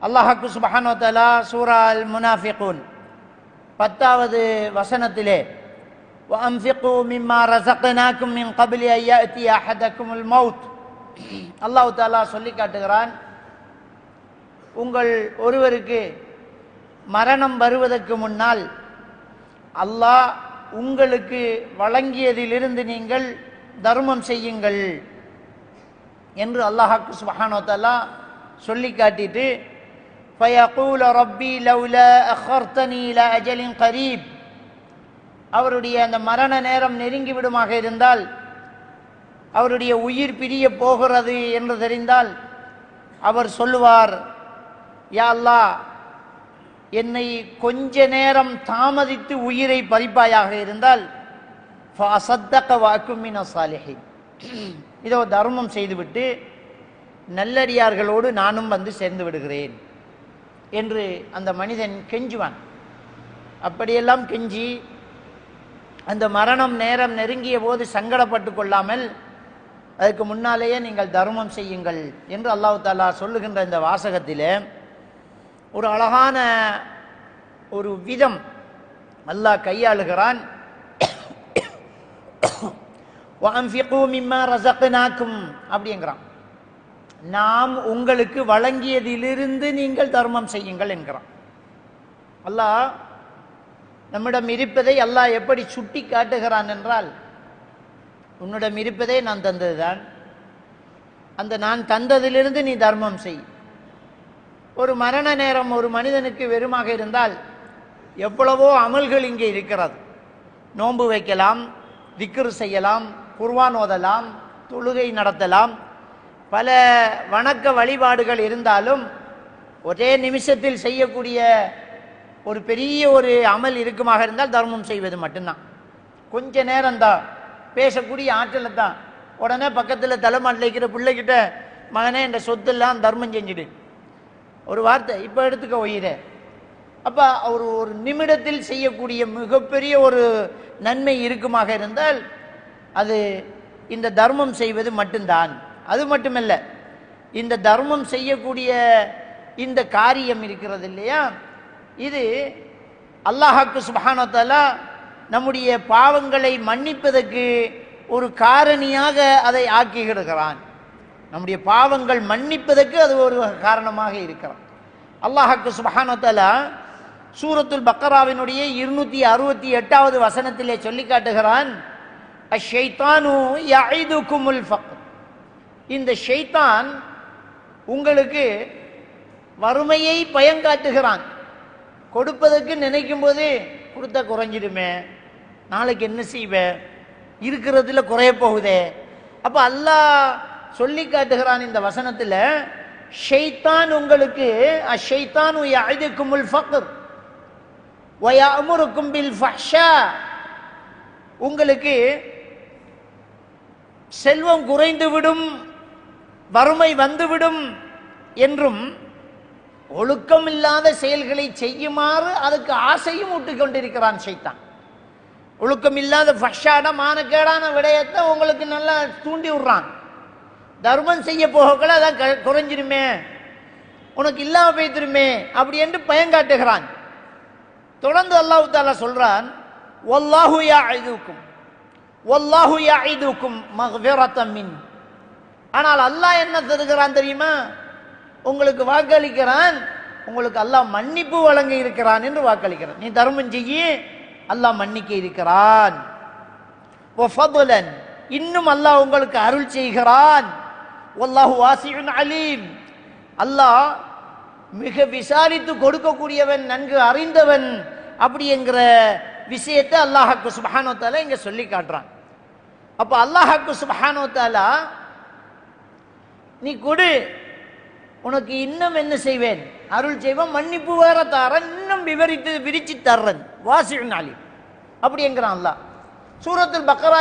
அல்லாஹ் சுப்ஹானஹு வ தஆலா சூரா அல் முனாஃபிகூன் 10வது வசனத்திலே وَأَنْفِقُوا مِمَّا رَزَقْنَاكُمْ مِنْ قَبْلِ أَنْ يَأْتِيَ أَحَدَكُمُ الْمَوْتُ அல்லாஹ் தஆலா சொல்லி காட்டுகிறான், உங்கள் ஒருவருக்கு மரணம் வருவதற்கு முன்னால் அல்லாஹ் உங்களுக்கு வழங்கியதிலிருந்து நீங்கள் தர்மம் செய்யுங்கள் என்று அல்லாஹ் சுப்ஹானஹு வ தஆலா சொல்லி காட்டிட்டு فَيَقُولَ رَبِّي لَوْلَا أَخَّرْتَنِي إِلَى أَجَلٍ قَرِيبٍ அவருடைய அந்த மரண நேரம் நெருங்கி விடுமாக இருந்தால், அவருடைய உயிர் பிரிய போகிறது என்று தெரிந்தால் அவர் சொல்லுவார், யா அல்லாஹ், என்னை கொஞ்ச நேரம் தாமதித்து உயிரை பறிப்பாயாக இருந்தால் ஃபஅஸத்தக வஅகும் மினஸ் ஸாலிஹீன், இதோ தர்மம் செய்துவிட்டு நல்லடியார்களோடு நானும் வந்து சேர்ந்து விடுகிறேன் என்று அந்த மனிதன் கெஞ்சுவான். அப்படியெல்லாம் கெஞ்சி அந்த மரணம் நேரம் நெருங்கிய போது சங்கடப்பட்டு கொள்ளாமல் அதுக்கு முன்னாலேயே நீங்கள் தர்மம் செய்யுங்கள் என்று அல்லாஹ் தஆலா சொல்லுகின்ற இந்த வாசகத்திலே ஒரு அழகான ஒரு விதம் அல்லாஹ் கையாளுகிறான். وَأَنْفِقُوا مِمَّا رَزَقْنَاكُمْ அப்படிங்கிறான். நாம் உங்களுக்கு வழங்கியதிலிருந்து நீங்கள் தர்மம் செய்யுங்கள் என்கிறான். அல்லாஹ் நம்மிடம் இருப்பதை அல்லாஹ் எப்படி சுட்டி காட்டுகிறான் என்றால், உன்னிடம் இருப்பதே நான் தந்ததுதான், அந்த நான் தந்ததிலிருந்து நீ தர்மம் செய். ஒரு மரண நேரம் ஒரு மனிதனுக்கு வெறுமாக இருந்தால் எவ்வளவோ அமல்கள் இங்கே இருக்கிறது. நோன்பு வைக்கலாம், திக்ர் செய்யலாம், குர்ஆன் ஓதலாம், தொழுகை நடத்தலாம், பல வணக்க வழிபாடுகள் இருந்தாலும் ஒரே நிமிஷத்தில் செய்யக்கூடிய ஒரு பெரிய ஒரு அமல் இருக்குமாக இருந்தால் தர்மம் செய்வது மட்டும்தான். கொஞ்ச நேரம் தான் பேசக்கூடிய ஆற்றல தான். உடனே பக்கத்தில் தலைமாட்டில் இருக்கிற பிள்ளைகிட்ட, மகனே என்ற சொத்தெல்லாம் தர்மம் செஞ்சுடு, ஒரு வார்த்தை இப்போ எடுத்துக்க உயிரை. அப்போ அவர் ஒரு நிமிடத்தில் செய்யக்கூடிய மிகப்பெரிய ஒரு நன்மை இருக்குமாக இருந்தால் அது இந்த தர்மம் செய்வது மட்டும்தான். அது மட்டுமல்ல, இந்த தர்மம் செய்யக்கூடிய இந்த காரியம் இருக்கிறது இல்லையா, இது அல்லாஹ் சுப்ஹானஹு வ தஆலா நம்முடைய பாவங்களை மன்னிப்பதற்கு ஒரு காரணியாக அதை ஆக்கிவிடுகிறான். நம்முடைய பாவங்கள் மன்னிப்பதற்கு அது ஒரு காரணமாக இருக்கிறான். அல்லாஹ் சுப்ஹானஹு வ தஆலா சூரத்துல் பக்கராவினுடைய 268வது வசனத்திலே சொல்லி காட்டுகிறான், அஷ்-ஷைத்தானு யஇதுகுமுல் ஃபக்ர், இந்த ஷைத்தான் உங்களுக்கு வறுமையை பயங்காட்டுகிறான். கொடுப்பதற்கு நினைக்கும் போது கொடுத்தா குறைஞ்சிடுமே, நாளைக்கு என்ன செய்வேன், இருக்கிறதுல குறைய போகுதே. அப்ப அல்லாஹ் சொல்லி காட்டுகிறான் இந்த வசனத்தில், ஷைத்தான் உங்களுக்கு அஷ்-ஷைத்தானு யஇதுகுமுல் ஃபக்ர் வ யஅமுருக்கும் பில் ஃபஹ்ஷா, உங்களுக்கு செல்வம் குறைந்துவிடும், வறுமை வந்துவிடும் என்றும் ஒழுக்கம் இல்லாத செயல்களை செய்யுமாறு அதுக்கு ஆசையும் ஊட்டிக் கொண்டிருக்கிறான் ஷைத்தான். ஒழுக்கம் இல்லாத ஃபஹ்ஷான மானக்கேடான விடயத்தை உங்களுக்கு நல்லா தூண்டி விடுறான். தர்மம் செய்ய போகல அதான் குறைஞ்சிருமே, உனக்கு இல்லாம போய்த்திருமே அப்படி என்று பயங்காட்டுகிறான். தொடர்ந்து அல்லாஹ் தஆலா சொல்றான், வல்லாஹு யஇதுக்கும் வல்லாஹு யஇதுக்கும் மக்ஃபிரத்தம் மின், ஆனால் அல்லாஹ் என்ன தருகிறான் தெரியுமா, உங்களுக்கு வாக்களிக்கிறான், உங்களுக்கு அல்லாஹ் மன்னிப்பு வழங்க இருக்கிறான் என்று வாக்களிக்கிறான். நீ தர்மம் செய்ய அல்லாஹ் மன்னிக்க இருக்கிறான். வஃபதுலன், இன்னும் அல்லாஹ் உங்களுக்கு அருள் செய்கிறான். வல்லாஹு வாசிஉன் அலீம், அல்லாஹ் மிக விசாரித்து கொடுக்கக்கூடியவன், நன்கு அறிந்தவன் அப்படி என்கிற விஷயத்தை அல்லாஹ் சுப்ஹானஹு வ தஆலா இங்க சொல்லி காட்டுறான். அப்ப அல்லாஹ் சுப்ஹானஹு வ தஆலா, நீ கொடு, உனக்கு இன்னும் என்ன செய்வேன், அருள் செய்வேன், மன்னிப்பு வேற தாரன், இன்னும் விரிச்சு தர்றன், வாசிஉன் அலீம் அப்படி என்கிறான் அல்லாஹ். சூரத்துல் பக்கரா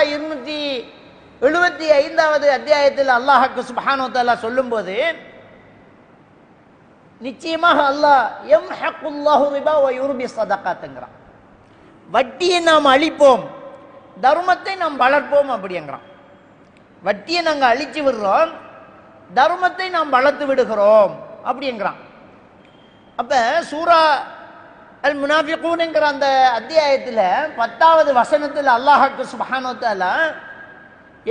275வது அத்தியாயத்தில் அல்லாஹ் சுப்ஹானஹு வ தஆலா சொல்லும்போது, நிச்சயமாக அல்லாஹ் யம்ஹகுல்லாஹு ரிபா வ யுர்பி ஸதகாத்ங்கறான், வட்டியை நாம் அழிப்போம், தர்மத்தை நாம் வளர்ப்போம் அப்படிங்கிறான். வட்டியை நாங்கள் அழிச்சு விடுறோம், தர்மத்தை நாம் வளர்த்து விடுகிறோம் அப்படிங்கிறான். அப்ப சூரா அல் முனாஃபிகூன்ங்கிற அந்த அத்தியாயத்தில் 10வது வசனத்தில் அல்லாஹ்வுக்கு சுப்ஹானஹு வ தஆலா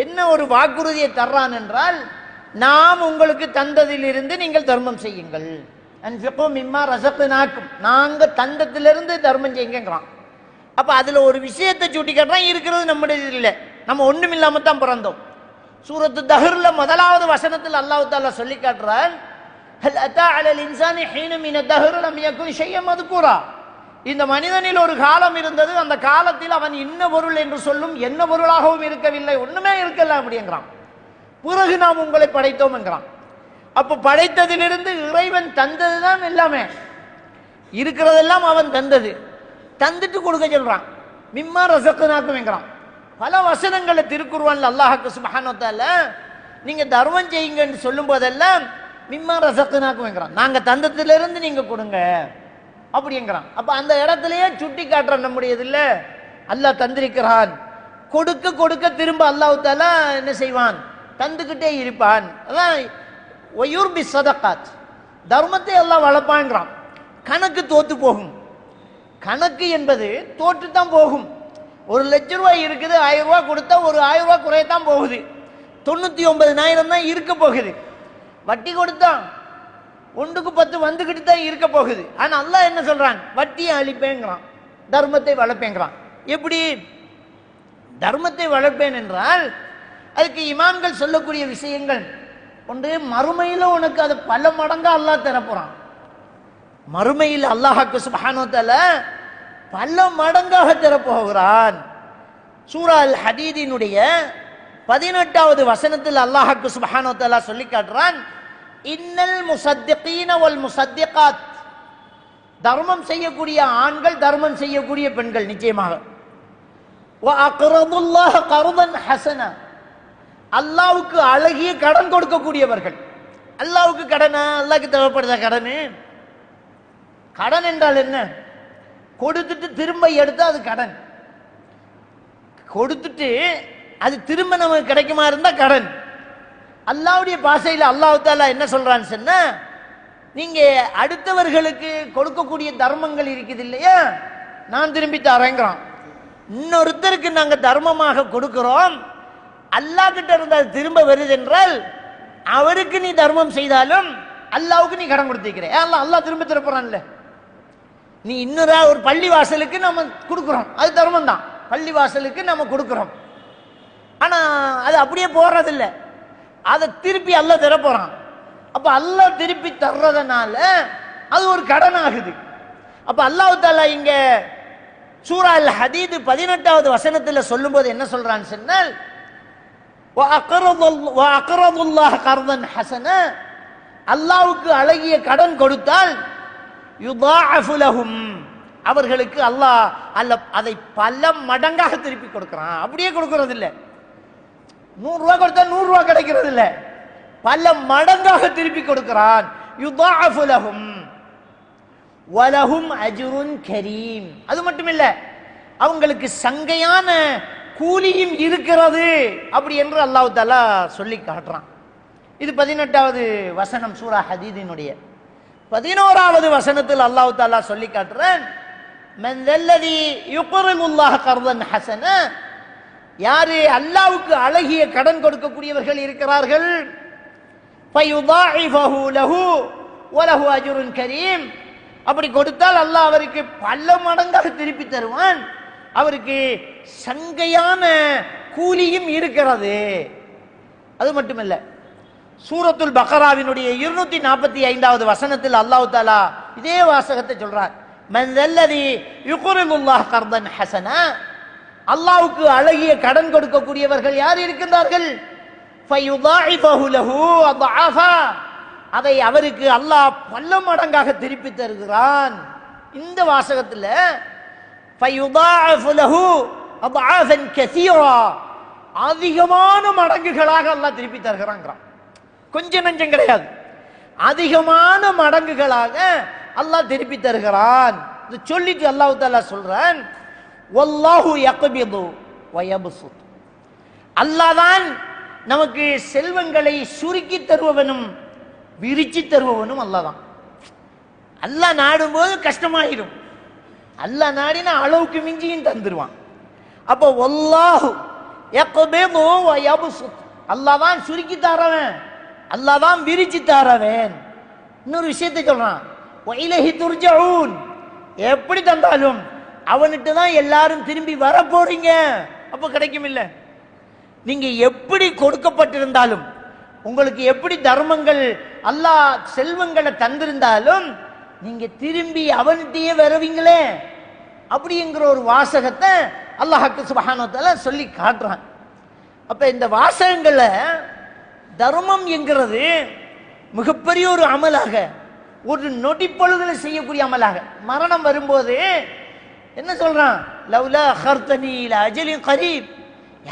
என்ன ஒரு வாக்குறுதியை தர்றான் என்றால், நாம் உங்களுக்கு தந்ததிலிருந்து நீங்கள் தர்மம் செய்யுங்கள். அன்ஃபிகு மிம்மா ரஸக்னாக்கும், நாங்க தந்தத்திலிருந்து தர்மம் செய்யுங்கிறான். அப்ப அதுல ஒரு விஷயத்தை சுட்டி காட்டுறான், இருக்கிறது நம்முடைய இல்லை, நம்ம ஒண்ணும் இல்லாம தான் பிறந்தோம். சூரத்து தஹ்ர்ல 1வது வசனத்தில் அல்லாஹ் தஆலா சொல்லி காட்டுறான், ஹல் அத்தா அலல் இன்சானி ஹீன மின தஹ்ர் லம் யகுன் ஷையன் மذ்கூரா. இந்த மனிதனில் ஒரு காலம் இருந்தது, அந்த காலத்தில் அவன் இன்ன பொருள் என்று சொல்லும் என்ன பொருளாகவும் இருக்கவில்லை, ஒண்ணுமே இருக்கல அப்படிங்கிறான். பிறகு நாம் உங்களை படைத்தோம் என்கிறான். அப்ப படைத்ததிலிருந்து இறைவன் தந்ததுதான் எல்லாமே, இருக்கிறதெல்லாம் அவன் தந்தது, தந்துட்டு கொடுக்க சொல்றான். மிம்மா ரஸக்னாக்கும் என்கிறான். பல வசனங்களை திருக்குர்ஆன்ல அல்லாஹ்வுக்கு சுப்ஹானஹு வ தஆலா நீங்க தர்மம் செய்யுங்கன்னு சொல்லும் போதெல்லாம் மிம்மா ரஸக்னாக்கும் என்கிறான், நாங்க தந்தத்திலிருந்து நீங்க கொடுங்க அப்படிங்கிறான். அப்ப அந்த இடத்திலேயே சுட்டி காட்டுறான் நம்முடையது இல்ல, அல்லாஹ் தந்திருக்கிறான். கொடுக்க கொடுக்க திரும்ப அல்லாஹ் தஆலா என்ன செய்வான், தந்துகிட்டே இருப்பான். அதான் வயுர்பி ஸதகாத், தர்மத்தை அல்லாஹ் வளர்ப்பான்றான். கணக்கு தோத்து போகும், கணக்கு என்பது தோற்று தான் போகும். 1 லட்சம் ரூபாய் இருக்குது, 1000 ரூபாய் கொடுத்தா ஒரு 1000 ரூபாய் குறையத்தான் போகுது, 99,000 தான் இருக்க போகுது. வட்டி கொடுத்தான் 1க்கு 10 வந்துகிட்டு தான் இருக்க போகுது. ஆனா அல்லாஹ் என்ன சொல்றான், வட்டியை அழிப்பேங்கிறான், தர்மத்தை வளர்ப்பேங்கிறான். எப்படி தர்மத்தை வளர்ப்பேன் என்றால் அதுக்கு இமாம்கள் சொல்லக்கூடிய விஷயங்கள் ஒன்று, மறுமையில உனக்கு அது பல மடங்கா அல்லாஹ் தரப்போறான். மறுமையில் அல்லாஹ்வுக்கு சுப்ஹானஹு வ தஆலா பல மடங்காக தரப்போகிறான். சூரா அல் ஹதீதினுடைய 18வது வசனத்தில் அல்லாஹ்வுக்கு சுப்ஹானஹு வ தஆலா சொல்லி காட்டுறான், இன்னல் முஸத்திகீன வல் முஸத்திகாத், தர்மம் செய்யக்கூடிய ஆண்கள், தர்மம் செய்யக்கூடிய பெண்கள் நிச்சயமாக, வ அக்ரதுல்லாஹ கர்தன் ஹஸனா, அல்லாஹ்வுக்கு அழகிய கடன் கொடுக்கக்கூடியவர்கள். அல்லாஹ்வுக்கு கடனா, அல்லாஹ்வுக்கு தேவைப்படுற கடன். கடன் என்றால் என்ன, கொடுத்துட்டு திரும்ப எடுத்தா அது கடன், கொடுத்துட்டு அது திரும்ப நமக்கு கிடைக்குமா இருந்தா கடன். அல்லாஹ்வுடைய பாஷையில் அல்லாஹ் தஆலா என்ன சொல்றான்னு சொன்னா, நீங்க அடுத்தவர்களுக்கு கொடுக்கக்கூடிய தர்மங்கள் இருக்குது இல்லையா, நான் திரும்பி தரேங்கிறான். இன்னொருத்தருக்கு நாங்க தர்மமாக கொடுக்கிறோம், அல்லாஹ் கிட்ட இருந்து அது திரும்ப வருது என்றால் அவருக்கு நீ தர்மம் செய்தாலும் அல்லாஹ்வுக்கு நீ கடன் கொடுத்திருக்கிற, அல்லாஹ் திரும்ப தரப்போறான்ல. நீ இன்னொரு ஒரு பள்ளி வாசலுக்கு நம்ம கொடுக்கிறோம், அது தர்மம் தான், பள்ளி வாசலுக்கு நம்ம கொடுக்கிறோம். ஆனா அது அப்படியே போறதில்லை, அதை திருப்பி அல்லாஹ் தர போறான். அப்ப அல்லாஹ் திருப்பி தர்றதுனால அது ஒரு கடன் ஆகுது. அப்ப அல்லாஹ் தஆலா இங்க சூரா அல் ஹதீத் 18வது வசனத்தில் சொல்லும்போது என்ன சொல்றான்னு சொன்னால், வ அக்ரதுல்லாஹ கர்தன் ஹஸனா, அல்லாஹ்வுக்கு அழகிய கடன் கொடுத்தால் யுதாஅஃபு லஹும், அவர்களுக்கு அல்லாஹ் அதை பல மடங்காக திருப்பி கொடுக்கிறான். அப்படியே கொடுக்கிறது இல்லை, 100 ரூபாய் கொடுத்தா 100 ரூபாய் கிடைக்கிறது இல்லை, பல மடங்காக திருப்பி கொடுக்கிறான். யுதாஅஃபு லஹும் வலஹும் அஜ்ருன் கரீம், அது மட்டுமில்ல அவங்களுக்கு சங்கையான கூலியும் இருக்கிறது அப்படி என்று அல்லாஹ் தஆலா சொல்லி காட்டுறான். இது 18வது வசனம் சூரா ஹதீதினுடைய. 11வது வசனத்தில் அல்லாஹ் தஆலா சொல்லி காட்டுறான், மன் தல்லதி யுக்ரிதுல்லாஹ கர்தன் ஹஸனா, யாரு அல்லாஹ்வுக்கு அழகிய கடன் கொடுக்கக்கூடியவர்கள் இருக்கிறார்கள், ஃபயுதாஇஃபஹு லஹு வலஹு அஜ்ருன் கரீம், அப்படி கொடுத்தால் அல்லாஹ் அவருக்கு பல மடங்காக திருப்பி தருவான், அவருக்கு சங்கையான கூலியும் இருக்கிறது. அது மட்டுமல்ல, சூரத்துல் பக்ராவினுடைய 245வது வசனத்தில் அல்லாஹ் தஆலா இதே வாசகத்தை சொல்றார், மன் தல்லதி யுக்ரிதுல்லாஹ கர்தன் ஹஸனா, அல்லாஹ்வுக்கு அழகிய கடன் கொடுக்கக்கூடியவர்கள் யார் இருக்கின்றார்கள், ஃபயுதாஇஃபஹு லஹு அضعافا, அதை அவருக்கு அல்லாஹ் பல மடங்காக திருப்பி தருகிறான். இந்த வாசகத்தில் ஃபயுதாஅஃபு லஹு அضعافا கஸீரா, அதிகமான மடங்குகளாக அல்லாஹ் திருப்பி தருகிறான்ங்கறான். கொஞ்சம் நஞ்சம் கிடையாது, அதிகமான மடங்குகளாக அல்லாஹ் திருப்பி தருகிறான். இது சொல்லிட்டு அல்லாஹ் தஆலா சொல்றான், வல்லாஹு யக்பிது வ யப்சுத், அல்லாஹ் தான் நமக்கு செல்வங்களை சுருக்கி தருபவனும் விரிச்சி தருபவனும் அல்லாஹ் தான். அல்லாஹ் நாடும்போது கஷ்டமாயிடும். அல்லாஹ் நாடினா அளவுக்கு மிஞ்சியும் தந்துருவான். அப்போ வல்லாஹு யக்பிது வ யப்சுத், அல்லாஹ் தான் சுருக்கி தரவன், அல்லாஹ் தான் விரிச்சு தரவன். இன்னொரு விஷயத்தை சொல்றான், வ இலைஹி துர்ஜஊன், எப்படி தந்தாலும் அவன்கிட்ட தான் எல்லாரும் திரும்பி வர போறீங்க. அப்ப கிடைக்கும் இல்ல. நீங்க எப்படி கொடுக்கப்பட்டிருந்தாலும், உங்களுக்கு எப்படி தர்மங்கள் அல்லாஹ் செல்வங்களை தந்திருந்தாலும் நீங்க திரும்பி அவன்கிட்டயே வருவீங்களே அப்படிங்கிற ஒரு வாசகத்தை அல்லாஹ்க்கு சுப்ஹானஹு வ தஆலா சொல்லி காட்டுறான். அப்ப இந்த வாசகங்களை தர்மம் என்கிறது மிகப்பெரிய ஒரு அமலாக, ஒரு நொடிப்பொழுதுல செய்யக்கூடிய அமலாக. மரணம் வரும்போது என்ன சொல்றான், லவ்லா அഖர்தனி இலா அஜலின் கரீப்,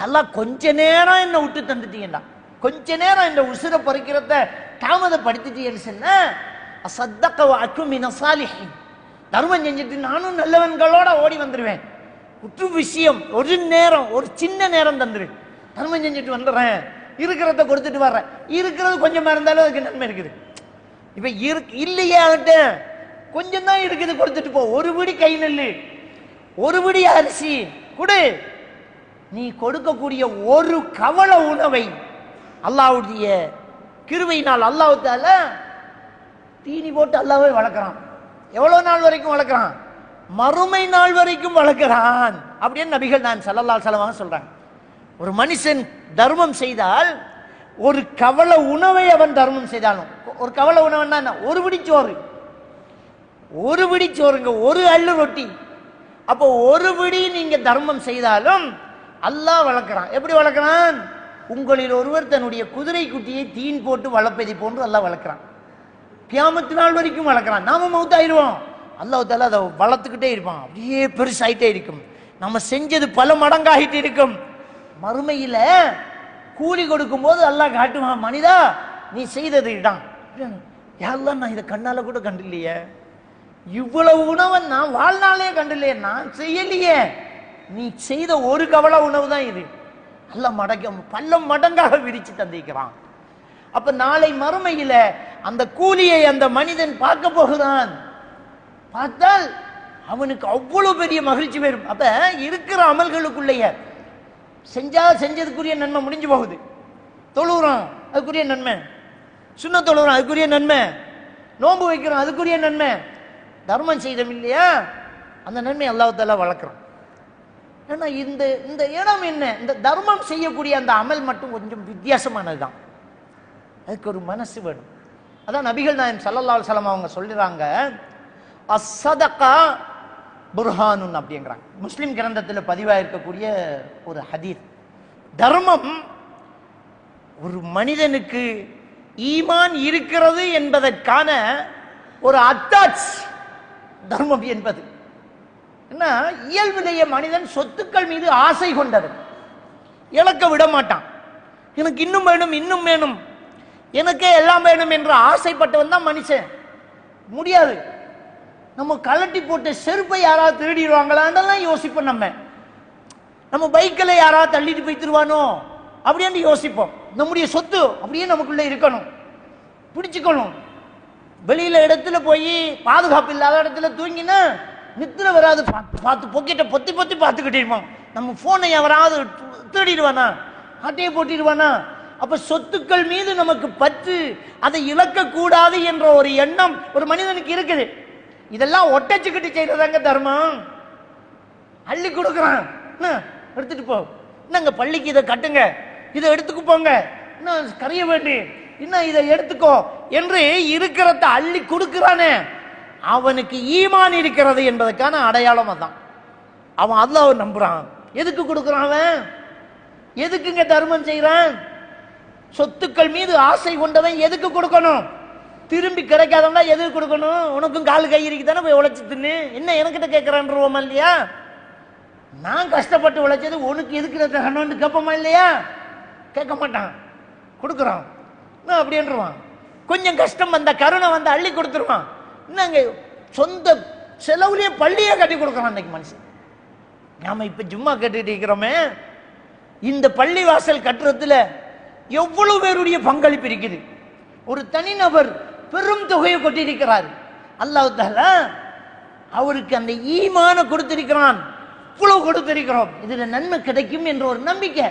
அல்லாஹ் கொஞ்ச நேரம் என்ன விட்டு தந்துட்டீங்கடா, கொஞ்ச நேரம் இந்த உசுரை பறிக்கிறத தாமதப்படுத்திட்டீங்கன்னு சொன்னா அஸத்தக வ அகும் மின ஸாலிஹீன், தர்மம் செஞ்சுட்டு நானும் நல்லவன்களோட ஓடி வந்துடுவேன். குற்று விஷயம் ஒரு நேரம், ஒரு சின்ன நேரம் தந்துடுவேன், தர்மம் செஞ்சுட்டு வந்துடுறேன், இருக்கிறத கொடுத்துட்டு வர்றேன். இருக்கிறது கொஞ்சமா இருந்தாலும் அதுக்கு நன்மை இருக்குது. இப்ப இல்லையே அவன்கிட்ட கொஞ்சம் தான் இருக்குது, கொடுத்துட்டு போ. ஒரு பிடி கை நெல்லு, ஒரு பிடி அரிசி கொடு. நீ கொடுக்கக்கூடிய ஒரு கவள உணவை அல்லாஹ்வுடைய கிருபையினால் அல்லாஹ் தஆலா தீனி போட்டு அல்லாஹ்வை வளர்க்கிறான். எவ்வளவு நாள் வரைக்கும் வளர்க்கிறான்? மறுமை நாள் வரைக்கும் வளர்க்கிறான் அப்படின்னு நபிகள் நான் ஸல்லல்லாஹு அலைஹி வஸல்லம் சொல்றாங்க. ஒரு மனுஷன் தர்மம் செய்தால், ஒரு கவள உணவை அவன் தர்மம் செய்தாலும், ஒரு கவள உணவுன்னா என்ன, ஒரு பிடி சோறு, ஒரு பிடி சோறுங்க, ஒரு அள்ளு ரொட்டி. அப்போ ஒரு பிடி நீங்க தர்மம் செய்தாலும் அல்லாஹ் வளர்க்கிறான். எப்படி வளர்க்கிறான்? உங்களில் ஒருவர் தன்னுடைய குதிரை குட்டியை தீன் போட்டு வளர்ப்பதை போன்று அல்லாஹ் வளர்க்கிறான். கியாமத்து நாள் வரைக்கும் வளர்க்கிறான். நாம மௌத்தாயிருவோம், அல்லாஹ் தஆலா அதை வளர்த்துக்கிட்டே இருப்பான். அப்படியே பெருசாயிட்டே இருக்கும். நம்ம செஞ்சது பல மடங்காகிட்டு இருக்கும். மறுமையில கூலி கொடுக்கும் போது அல்லாஹ் காட்டுவான், மனிதா நீ செய்தது இதான். யாரெல்லாம் நான் இதை கண்ணால கூட கண்டில்லையே, இவ்வளவு உணவை நான் வாழ்நாளே கண்டில்லையே, நான் செய்யலையே, நீ செய்த ஒரு கவள உணவு தான் இது. அல்லாஹ் பல மடங்காக விரிச்சு தந்திருக்கிறான். அப்ப நாளை மறுமையில அந்த கூலியை அந்த மனிதன் பார்க்க போகிறான். பார்த்தால் அவனுக்கு அவ்வளவு பெரிய மகிழ்ச்சி வரும். அப்ப இருக்கிற அமல்களுக்குள்ளேயே செஞ்சதுக்குரிய நன்மை முடிஞ்சு போகுது. தொழுகிறோம் அதுக்குரிய நன்மை, சுன்னத் தொழுகிறோம் அதுக்குரிய நன்மை, நோன்பு வைக்கிறோம் அதுக்குரிய நன்மை, தர்மம் செய்தோம் இல்லையா அந்த நன்மை அல்லாஹ் தஆலா வளர்க்குறோம். ஏன்னா இந்த இடம் என்ன, இந்த தர்மம் செய்யக்கூடிய அந்த அமல் மட்டும் கொஞ்சம் வித்தியாசமானதுதான். அதுக்கு ஒரு மனசு வேணும். அதான் நபிகள் நாயகம் ஸல்லல்லாஹு அலைஹி வஸல்லம் அவங்க சொல்றாங்க, அஸ்ஸதகா புர்ஹானுன் அப்படிங்கிறாங்க. முஸ்லிம் கிரந்தத்தில் பதிவாயிருக்கக்கூடிய ஒரு ஹதீஸ். தர்மம் ஒரு மனிதனுக்கு ஈமான் இருக்கிறது என்பதற்கான ஒரு அத்தாட்சி தர்மம் என்பது. என்ன, இயல்பிலேயே மனிதன் சொத்துக்கள் மீது ஆசை கொண்டது, இழக்க விட மாட்டான். எனக்கு இன்னும் வேணும், இன்னும் வேணும், எனக்கே எல்லாம் வேணும் என்று ஆசைப்பட்டவன் தான் மனுஷன். முடியாது. நம்ம கலட்டி போட்ட செருப்பை யாராவது திருடிடுவாங்களான்னு யோசிப்போம். நம்ம பைக்கில் யாராவது தள்ளிட்டு போய் திருவானோ அப்படின்னு யோசிப்போம். நம்முடைய சொத்து அப்படியே நமக்குள்ள இருக்கணும், பிடிச்சுக்கணும். வெளியில இடத்துல போய் பாதுகாப்பு இல்லாத இடத்துல தூங்கினா நித்திர வராது, பார்த்து பொக்கிட்ட பொத்தி பொத்தி பார்த்துக்கிட்டே இருப்போம். நம்ம போனை எவராவது திருடிடுவானா, ஆட்டையை போட்டிடுவானா. அப்ப சொத்துக்கள் மீது நமக்கு பற்று, அதை இழக்க கூடாது என்ற ஒரு எண்ணம் ஒரு மனிதனுக்கு இருக்குது. இதெல்லாம் ஒட்டச்சுக்கிட்டு செய்யறதாங்க தர்மம். அள்ளி கொடுக்குறான், எடுத்துட்டு போ, என்னங்க பள்ளிக்கு இதை கட்டுங்க, இதை எடுத்துக்கு போங்க, இன்னும் கரைய வேண்டி, இன்னும் இதை எடுத்துக்கோ என்று இருக்கிறத அள்ளி கொடுக்கிறானே, அவனுக்கு ஈமான் இருக்கிறது என்பதற்கான அடையாளம் அதான். அவன் அல்லாஹ்வை நம்புறான். எதுக்கு கொடுக்குறான் அவன்? எதுக்குங்க தர்மம் செய்யறான்? சொத்துக்கள் மீது ஆசை கொண்டவன் எதுக்கு கொடுக்கணும்? திரும்பி கிடைக்காதவனா எதுக்கு கொடுக்கணும்? உனக்கும் காலு கை இருக்குதானே, போய் உழைச்சி தின்னு, என்ன எனக்கிட்ட கேட்கிறான்றோமா இல்லையா? நான் கஷ்டப்பட்டு உழைச்சது உனக்கு எதுக்கு தரணும்னு கேட்போமா இல்லையா? கேட்க மாட்டான், கொடுக்குறான் அப்படின்றான். கொஞ்சம் கஷ்டம் வந்த கருணை வந்து அள்ளி கொடுத்துருவான். என்னங்க சொந்த செலவுலயே பள்ளியே கட்டி கொடுக்குறான் இன்னைக்கு மனுஷன். நாம இப்ப ஜும்மா கட்டிட்டு இருக்கிறோமே, இந்த பள்ளி வாசல் கட்டுறதுல எவ்வளவு பேருடைய பங்களிப்பு இருக்குது. ஒரு தனிநபர் பெரும் தொகையை கொட்டியிருக்கிறார். அல்லாஹ் தஆலா அவருக்கு அந்த ஈமான கொடுத்திருக்கிறான். இவ்வளவு கொடுத்திருக்கிறோம், இதுல நன்மை கிடைக்கும் என்ற ஒரு நம்பிக்கை.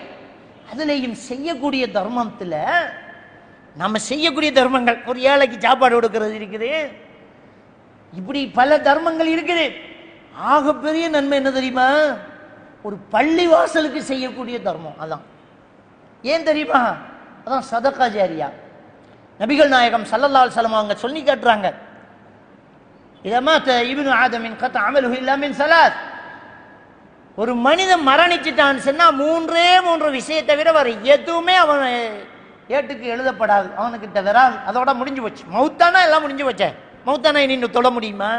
அதுலயும் செய்யக்கூடிய தர்மத்துல நம்ம செய்யக்கூடிய தர்மங்கள், ஒரு ஏழைக்கு சாப்பாடு கொடுக்கிறது இருக்குது, இப்படி பல தர்மங்கள் இருக்குது. ஆகப்பெரிய நன்மை என்ன தெரியுமா? ஒரு பள்ளி வாசலுக்கு செய்யக்கூடிய தர்மம். அதான் ஏன் தெரியுமா? அதான் சதகா ஜாரியா. நபிகள் நாயகம் ஸல்லல்லாஹு அலைஹி வஸல்லம் அவங்க சொல்லி காட்டுறாங்க, இதா மாத இப்னு ஆதமின் கத அமலுஹு இல்லா மின் ஸலாத். ஒரு மனிதன் மரணிச்சிட்டான்னு சொன்னா மூன்று விஷயத்தை விட வேற எதுவுமே அவன் ஏட்டுக்கு எழுதப்படாது, அவனுக்கிட்ட வராது. அதோட முடிஞ்சு போச்சு. மௌத்தானா எல்லாம் முடிஞ்சு போச்சே. மௌத்தானா இனி தொழ முடியுமா?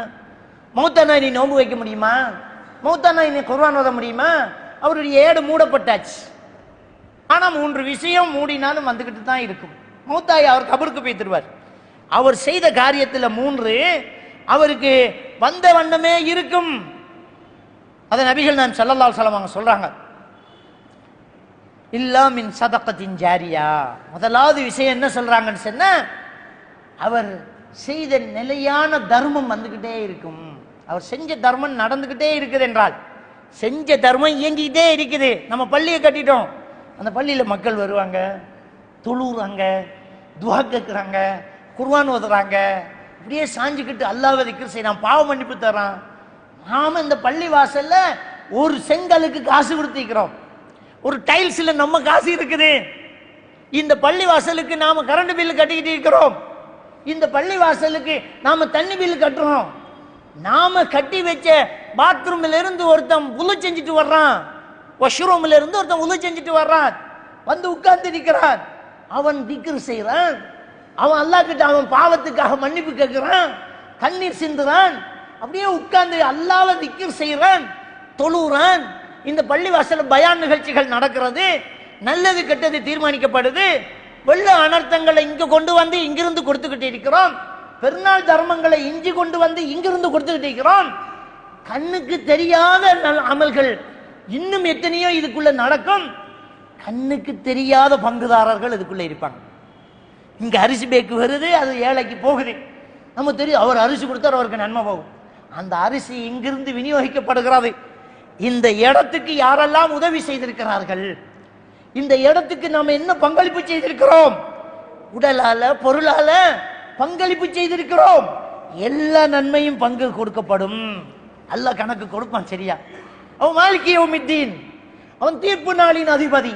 மௌத்தானா இனி நோன்பு வைக்க முடியுமா? மௌத்தானா இனி குர்ஆன் ஓத முடியுமா? அவருடைய ஏடு மூடப்பட்டாச்சு. ஆனா 3 விஷயம் மூடினாலும் வந்துகிட்டு தான் இருக்கும். மௌத்தாய் அவர் கபருக்கு போய் தருவார். அவர் செய்த காரியத்துல 3 அவருக்கு வந்த வண்ணமே இருக்கும். அதை நபிகள் நாயகம் ஸல்லல்லாஹு அலைஹி வஸல்லம் அவங்க சொல்றாங்க, இல்லா மின் சதகத்தின் ஜாரியா. முதலாவது விஷயம் என்ன சொல்றாங்கன்னு சொன்னா, அவர் செய்த நிலையான தர்மம் வந்துகிட்டே இருக்கும். அவர் செஞ்ச தர்மம் நடந்துகிட்டே இருக்குது என்றால், செஞ்ச தர்மம் இயங்கிக்கிட்டே இருக்குது. நம்ம பள்ளியை கட்டிட்டோம், அந்த பள்ளியில மக்கள் வருவாங்க, தொழுறாங்க, துஆ கேட்கிறாங்க, குர்ஆன் ஓதுறாங்க, இப்படியே சாஞ்சுக்கிட்டு அல்லாஹ்வை திக்ர் செய்யறான், பாவ மன்னிப்பு தரான். நாம இந்த பள்ளி வாசல்ல ஒரு செங்கலுக்கு காசு கொடுத்திருக்கிறோம், ஒரு டைல்ஸ்ல நம்ம காசு இருக்குது. இந்த பள்ளி வாசலுக்கு நாம கரண்ட் பில் கட்டிக்கிட்டு இருக்கிறோம். இந்த பள்ளி வாசலுக்கு நாம தண்ணி பில் கட்டுறோம். நாம கட்டி வச்ச பாத்ரூம்ல இருந்து ஒருத்தன் உளு செஞ்சுட்டு வர்றான், வாஷ்ரூம்ல இருந்து ஒருத்தன் உளு செஞ்சுட்டு வர்றான், வந்து உட்கார்ந்து நிற்கிறான். அவன் திக்ர் செய்யறான், அவன் அல்லாஹ் கிட்ட அவன் பாவத்துக்காக மன்னிப்பு கேட்கிறான், கண்ணீர் சிந்துறான், அப்படியே உட்கார்ந்து அல்லாஹ்வை திக்ர் செய்யறான், தொழுறான். இந்த பள்ளி வாசல்ல பயான் நிகழ்ச்சிகள் நடக்கிறது, நல்லது கெட்டது தீர்மானிக்கப்படுது. வெள்ள அனர்த்தங்களை இங்க கொண்டு வந்து இங்கிருந்து கொடுத்துக்கிட்டு இருக்கிறோம். பெருநாள் தர்மங்களை இஞ்சி கொண்டு வந்து இங்கிருந்து கொடுத்துக்கிட்டு இருக்கிறோம். கண்ணுக்கு தெரியாத அமல்கள் இன்னும் எத்தனையோ இதுக்குள்ள நடக்கும். கண்ணுக்கு தெரியாத பங்குதாரர்கள் இதுக்குள்ள இருப்பாங்க. இங்க அரிசி பேக்கு வருது, அது ஏழைக்கு போகுது, நம்ம தெரியும். அவர் அரிசி கொடுத்தார், அவருக்கு நன்மை போகும். அந்த அரிசி இங்கிருந்து விநியோகிக்கப்படுகிறது. இந்த இடத்துக்கு யாரெல்லாம் உதவி செய்திருக்கிறார்கள், இந்த இடத்துக்கு நாம என்ன பங்களிப்பு செய்திருக்கிறோம், உடலால பொருளால பங்களிப்பு செய்திருக்கிறோம். எல்லா நன்மையும் பங்கு கொடுக்கப்படும். அல்லாஹ் கணக்கு கொடுப்பான். சரியா? அவன் மாலிகி யௌமித்தீன், அவன் தீர்ப்பு நாளின் அதிபதி,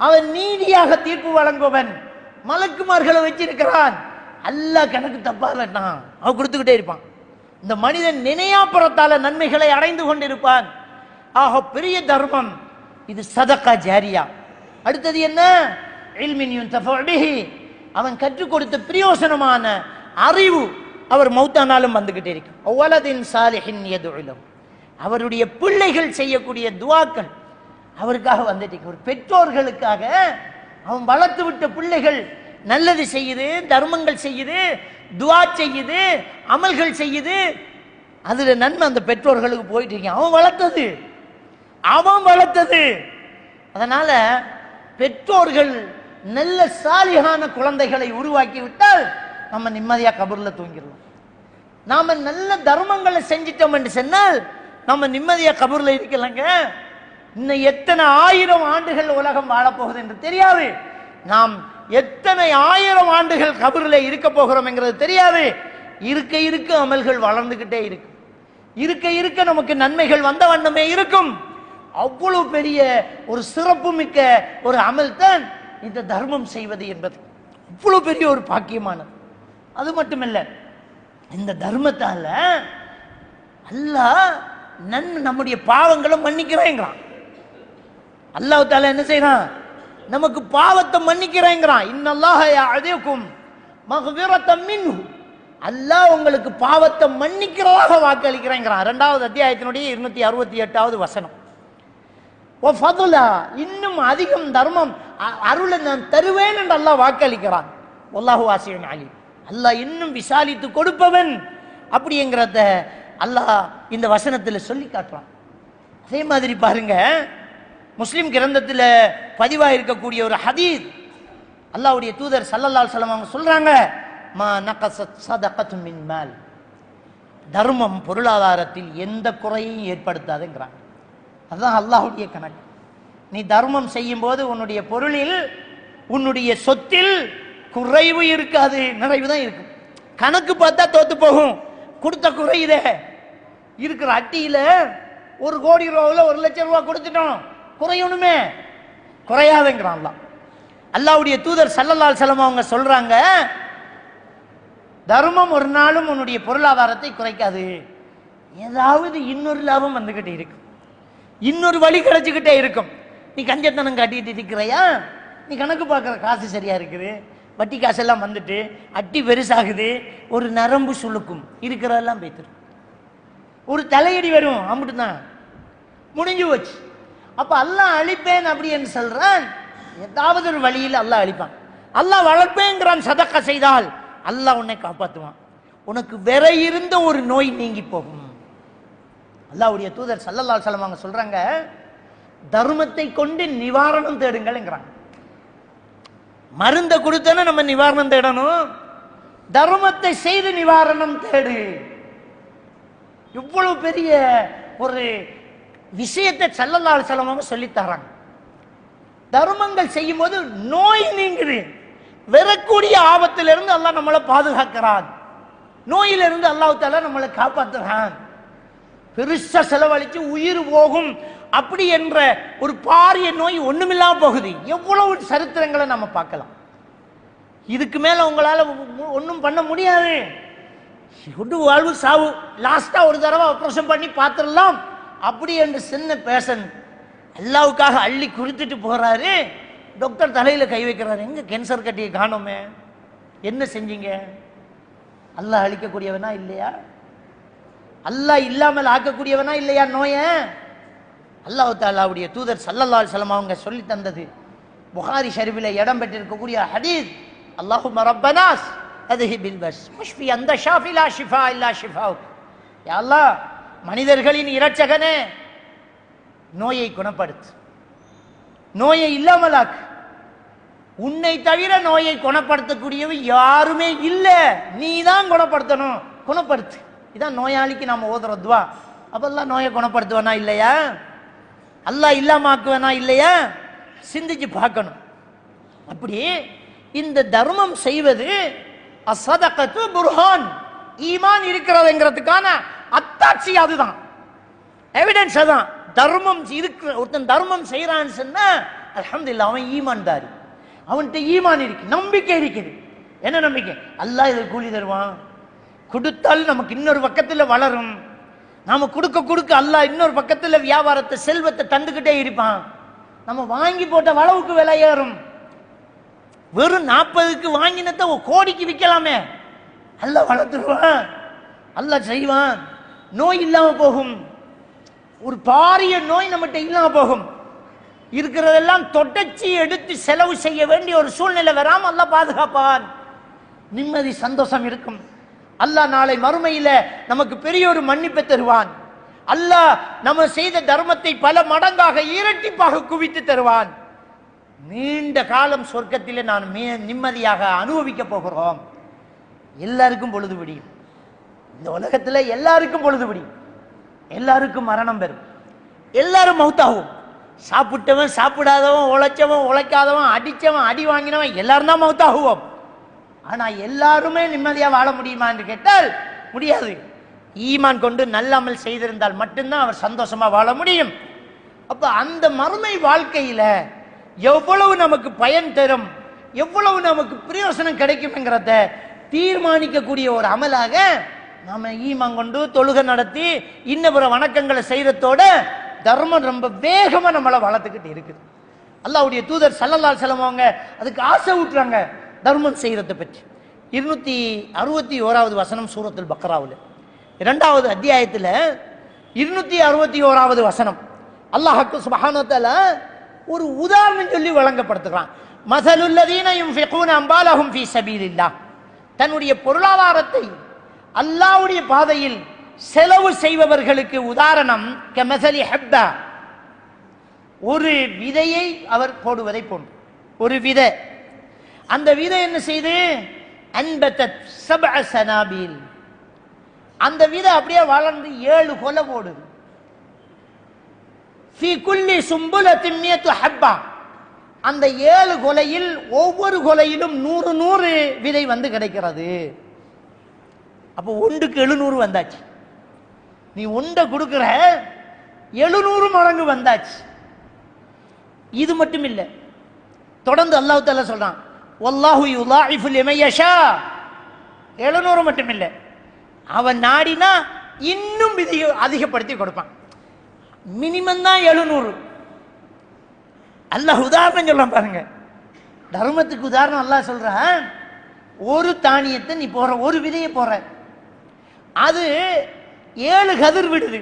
அவன் நீதியாக தீர்ப்பு வழங்குவன். மலக்குமார்களை வச்சிருக்கிறான். அல்லாஹ் கணக்கு தப்பா வேண்டாம், அவன் கொடுத்துக்கிட்டே இருப்பான். இந்த மனிதன் நினையாப்புறத்தால நன்மைகளை அடைந்து கொண்டிருப்பான். ஆக பெரிய தர்மம் இது சதகா ஜாரியா. அடுத்தது என்ன? இல்மின் யுன்தஃபஉ பிஹி, அவன் கற்றுக் கொடுத்த பிரயோசனமான அறிவு அவர் மௌத்தானாலும் வந்துகிட்டே இருக்கும். வலதின் சாலிஹின் யதுஉ லஹு, அவருடைய பிள்ளைகள் செய்யக்கூடிய துஆக்கள் அவருக்காக வந்துட்டு. ஒரு பெற்றோர்களுக்காக அவன் வளர்த்து விட்ட பிள்ளைகள் நல்லது செய்யுது, தர்மங்கள் செய்யுது, துஆ செய்யுது, அமல்கள் செய்யுது, அதுல நன்மை அந்த பெற்றோர்களுக்கு போயிட்டு இருக்கு. அவன் வளர்த்தது. அதனால பெற்றோர்கள் நல்ல சாலிகான குழந்தைகளை உருவாக்கி விட்டால் நம்ம நிம்மதியா கபூர்ல தூங்கிடலாம். நாம நல்ல தர்மங்களை செஞ்சிட்டோம் என்று சொன்னால் நம்ம நிம்மதியா கபூர்ல இருக்கலாங்க. இன்னும் எத்தனை 1000 ஆண்டுகள் உலகம் வாழப்போகுது என்று தெரியாது. நாம் எத்தனை 1000 ஆண்டுகள் கபூர்ல இருக்க போகிறோம் என்கிறது தெரியாது. இருக்க இருக்க அமல்கள் வளர்ந்துகிட்டே இருக்கும். இருக்க இருக்க நமக்கு நன்மைகள் வந்த வண்ணமே இருக்கும். அவ்வளவு பெரிய ஒரு சிறப்பு மிக்க ஒரு அமல் தான் இந்த தர்மம் செய்வது என்பது. அவ்வளவு பெரிய ஒரு பாக்கியமானது. அது மட்டுமல்ல, இந்த தர்மத்தால அல்லாஹ் நம்முடைய பாவங்களை மன்னிக்கிறேங்கிறான். அல்லாஹ் தஆலா என்ன செய்யறான்? நமக்கு பாவத்தை மன்னிக்கிறேங்கிறான். இன்னல்லாஹ யஅதுகும் மக்ஃபிரத்தம் மின்ஹு, அல்லாஹ் உங்களுக்கு பாவத்தை மன்னிக்கிறதாக வாக்களிக்கிறேங்கிறான். 2வது அத்தியாயத்தினுடைய 268வது வசனம். இன்னும் அதிகம் தர்மம் அருளை நான் தருவேன் என்று அல்லாஹ் வாக்களிக்கிறான். வல்லாஹு வாசிஉன் அலீம், அல்லாஹ் இன்னும் விசாலித்து கொடுப்பவன் அப்படிங்கிறத அல்லாஹ் இந்த வசனத்தில் சொல்லி காட்டுறான். அதே மாதிரி பாருங்க, முஸ்லிம் கிரந்தத்தில் பதிவாக இருக்கக்கூடிய ஒரு ஹதீஸ், அல்லாஹ்வுடைய தூதர் ஸல்லல்லாஹு அலைஹி வஸல்லம் அவங்க சொல்றாங்க, மா நகஸத் ஸதகத்துன் மின் மால், தர்மம் பொருளாதாரத்தில் எந்த குறையும் ஏற்படுத்தாதுங்கிறாங்க. அதுதான் அல்லாஹ்வுடைய கணக்கு. நீ தர்மம் செய்யும் போது உன்னுடைய பொருளில், உன்னுடைய சொத்தில் குறைவு இருக்காது, நிறைவு தான் இருக்கும். கணக்கு பார்த்தா தோத்து போகும். கொடுத்த குறையுதே, இருக்கிற அட்டியில 1 கோடி ரூபாவில் 1 லட்சம் ரூபாய் கொடுத்துட்டோம், குறையணுமே, குறையாதுங்கிறான் அல்லாஹ். அல்லாஹ்வுடைய தூதர் ஸல்லல்லாஹு அலைஹி வஸல்லம் அவங்க சொல்றாங்க, தர்மம் ஒரு நாளும் உன்னுடைய பொருளாதாரத்தை குறைக்காது. ஏதாவது இன்னொரு லாபம் வந்துகிட்டே இருக்கும், இன்னொரு வழி கிடைச்சுக்கிட்டே இருக்கும். நீ கஞ்சத்தனம் காட்டிட்டு இருக்கிறையா, நீ கணக்கு பார்க்குற காசு சரியா இருக்குது, வட்டி காசெல்லாம் வந்துட்டு அட்டி பெருசாகுது, ஒரு நரம்பு சுழுக்கும், இருக்கிறதெல்லாம் பேத்துரும், ஒரு தலையடி வரும், அம்பிட்டு தான் முடிஞ்சு போச்சு. அப்ப அல்லாஹ் அழிப்பேன் அப்படி என்று சொல்றான். ஏதாவது ஒரு வழியில் அல்லாஹ் அழிப்பான். அல்லாஹ் வளர்ப்பேங்கிறான். சதக்கா செய்தால் அல்லாஹ் உன்னை காப்பாற்றுவான். உனக்கு வேற இருந்த ஒரு நோய் நீங்கி போகும். அல்லாஹ்வுடைய தூதர் ஸல்லல்லாஹு அலைஹி வஸல்லம் அவங்க சொல்றாங்க, தர்மத்தை கொண்டு நிவாரணம் தேடுங்கள்ங்கிறாங்க. மருந்தை கொடுத்தோன்னா நம்ம நிவாரணம் தேடணும், தர்மத்தை செய்து நிவாரணம் தேடு. இவ்வளவு பெரிய ஒரு விஷயத்தை ஸல்லல்லாஹு அலைஹி வஸல்லம் அவங்க சொல்லித் தராங்க. தர்மங்கள் செய்யும் போது நோய் நீங்குது, வரக்கூடிய ஆபத்திலிருந்து அல்லாஹ் நம்மளை பாதுகாக்கிறான், நோயிலிருந்து அல்லாஹ் தஆலா நம்மளை காப்பாற்றுறான். பெருசா செலவழிச்சு உயிர் போகும் அப்படி என்ற ஒரு பாரிய நோய் ஒண்ணுமில்லாம போகுது. எவ்வளவு சரித்திரங்களை நம்ம பார்க்கலாம். இதுக்கு மேல உங்களால ஒன்றும் பண்ண முடியாது. வாழ்வு சாவு, லாஸ்டா ஒரு தடவை ஆபரேஷன் பண்ணி பார்த்துடலாம் அப்படி என்று சின்ன பேஷன் அல்லாவுக்காக அள்ளி குறித்துட்டு போறாரு. டாக்டர் தலையில கை வைக்கிறாரு, எங்க கேன்சர் கட்டியை காணோமே, என்ன செஞ்சீங்க? அல்லாஹ் அழிக்கக்கூடியவனா இல்லையா? அல்லாஹ் இல்லாமல் ஆக்கக்கூடியவனா இல்லையா நோய? அல்லாஹ் தஆலாவுடைய தூதர் ஸல்லல்லாஹு அலைஹி வஸல்லம் அவங்க சொல்லி தந்தது புகாரி ஷரீஃபில் இடம் பெற்றிருக்கக்கூடிய ஹதீஸ், அல்லாஹும்ம ரப்பனாஸ் அத்ஹிபில் பஸ் முஷ்ஃபி அந்த ஷாஃபி லா ஷிஃபா இல்லா ஷிஃபாவுக். யா அல்லாஹ், மனிதர்களின் இரட்சகனே, நோயை குணப்படுத்து, நோயை இல்லாமலாக்கு. உன்னை தவிர நோயை குணப்படுத்தக்கூடியவன் யாருமே இல்லை, நீ தான் குணப்படுத்தணும், குணப்படுத்து. இதான் நோயாளிக்கு நாம ஓதுற துவா. அப்பெல்லாம் நோயை குணப்படுத்துவனா இல்லையா? அல்லாஹ் இல்லாமாக்குவனா இல்லையா? சிந்திச்சு பார்க்கணும். அப்படி இந்த தர்மம் செய்வது அஸ்ஸதகத்து புர்ஹான், ஈமான் இருக்கிறதுங்கிறதுக்கான அத்தாட்சி அதுதான், எவிடன்ஸ் அதான். தர்மம் இருக்கிற ஒருத்தன் தர்மம் செய்யறான்னு சொன்னா அல்ஹம்துலில்லாஹ், அவன் ஈமான்தாரி, அவன்கிட்ட ஈமான் இருக்கு, நம்பிக்கை இருக்குது. என்ன நம்பிக்கை? அல்லாஹ் இதை கூலி தருவான், கொடுத்தால் நமக்கு இன்னொரு பக்கத்தில் வளரும், நாம கொடுக்க கொடுக்க அல்லாஹ் இன்னொரு பக்கத்தில் வியாபாரத்தை செல்வத்தை தந்துக்கிட்டே இருப்பான். நம்ம வாங்கி போட்ட வளவுக்கு விலை ஏறும். வெறும் 40க்கு வாங்கினத கோடிக்கு விற்கலாமே, அல்லாஹ் வளர்த்துருவான், அல்லாஹ் செய்வான். நோய் இல்லாம போகும், ஒரு பாரிய நோய் நம்மகிட்ட இல்லாம போகும். இருக்கிறதெல்லாம் தொடச்சி எடுத்து செலவு செய்ய வேண்டிய ஒரு சூழ்நிலை வராம அல்லாஹ் பாதுகாப்பான். நிம்மதி சந்தோஷம் இருக்கும். அல்லாஹ் நாளை மறுமையில நமக்கு பெரிய ஒரு மன்னிப்பை தருவான். அல்லாஹ் நம்ம செய்த தர்மத்தை பல மடங்காக இரட்டிப்பாக குவித்து தருவான். நீண்ட காலம் சொர்க்கத்திலே நான் நிம்மதியாக அனுபவிக்க போகிறோம். எல்லாருக்கும் பொழுது விடியும், இந்த உலகத்துல எல்லாருக்கும் பொழுது விடியும், எல்லாருக்கும் மரணம் பெறும், எல்லாரும் மௌத்தாகும். சாப்பிட்டவன் சாப்பிடாதவன், உழைச்சவன் உழைக்காதவன், அடிச்சவன் அடி வாங்கினவன் எல்லாரும் தான் மௌத்தாகுவோம். ஆனா எல்லாருமே நிம்மதியா வாழ முடியுமா என்று கேட்டால் முடியாது. ஈமான் கொண்டு நல்லமல் செய்திருந்தால் மட்டும்தான் அவர் சந்தோஷமா வாழ முடியும். அப்ப அந்த மறுமை வாழ்க்கையில எவ்வளவு நமக்கு பயன் தரும், எவ்வளவு நமக்கு பிரயோசனம் கிடைக்கும்ங்கிறத தீர்மானிக்கக்கூடிய ஒரு அமலாக நாம ஈமான் கொண்டு தொழுகை நடத்தி இன்னபிற வணக்கங்களை செய்யறதோட தர்மம் ரொம்ப வேகமா நம்மளை வளர்த்துக்கிட்டு இருக்குது. அல்லாஹ்வுடைய தூதர் ஸல்லல்லாஹு அலைஹி வஸல்லம் அவங்க அதுக்கு ஆசை ஊட்டுறாங்க தர்மம் செய்யறதை பற்றி. 261வது வசனம் சூரத்துல் பக்ராவுல 2வது அத்தியாயத்துல 261வது வசனம் அல்லாஹ் சுப்ஹானஹு வ தஆலா ஒரு உதாரணம் சொல்லி வழங்கப்படுத்துகிறான். மஸலுல் லதீன யுன்ஃபிகூன அம்வாலஹும் ஃபீ ஸபீலில்லாஹ், தன்னுடைய பொருளாதாரத்தை அல்லாஹ்வுடைய பாதையில் செலவு செய்பவர்களுக்கு உதாரணம் கமஸலி ஹப்பா, ஒரு விதையை அவர் போடுவதை போன்று. ஒரு விதை, அந்த விதை என்ன செய்து அன்பத்தத் சப்அ சனாபீல், அந்த விதை அப்படியே வளர்ந்து 7 கொலை போடுது. ஃபீ குல்லி சும்புலத்தின் மியத்து ஹப்பா, அந்த 7 கொலையில் ஒவ்வொரு கொலையிலும் 100 விதை வந்து கிடைக்கிறது. அப்போ ஒன்றுக்கு 700 வந்தாச்சு. நீ ஒன்றை கொடுக்கிற 700 மடங்கு வந்தாச்சு. இது மட்டும் இல்லை, தொடர்ந்து அல்லாஹ் தஆலா சொல்றான், வல்லாஹு யுலாஇஃபு லிமன் யஷா. 700 மட்டும் இல்லை, அவன் நாடினா இன்னும் விதியை அதிகப்படுத்தி கொடுப்பான். மினிமம் தான் 700. அல்லாஹ் உதாரணம் சொல்றான் பாருங்க. தர்மத்துக்கு உதாரணம் அல்லாஹ் சொல்றான். ஒரு தானியத்தை நீ போற, ஒரு விதையை போற, அது 7 கதிர் விடுது.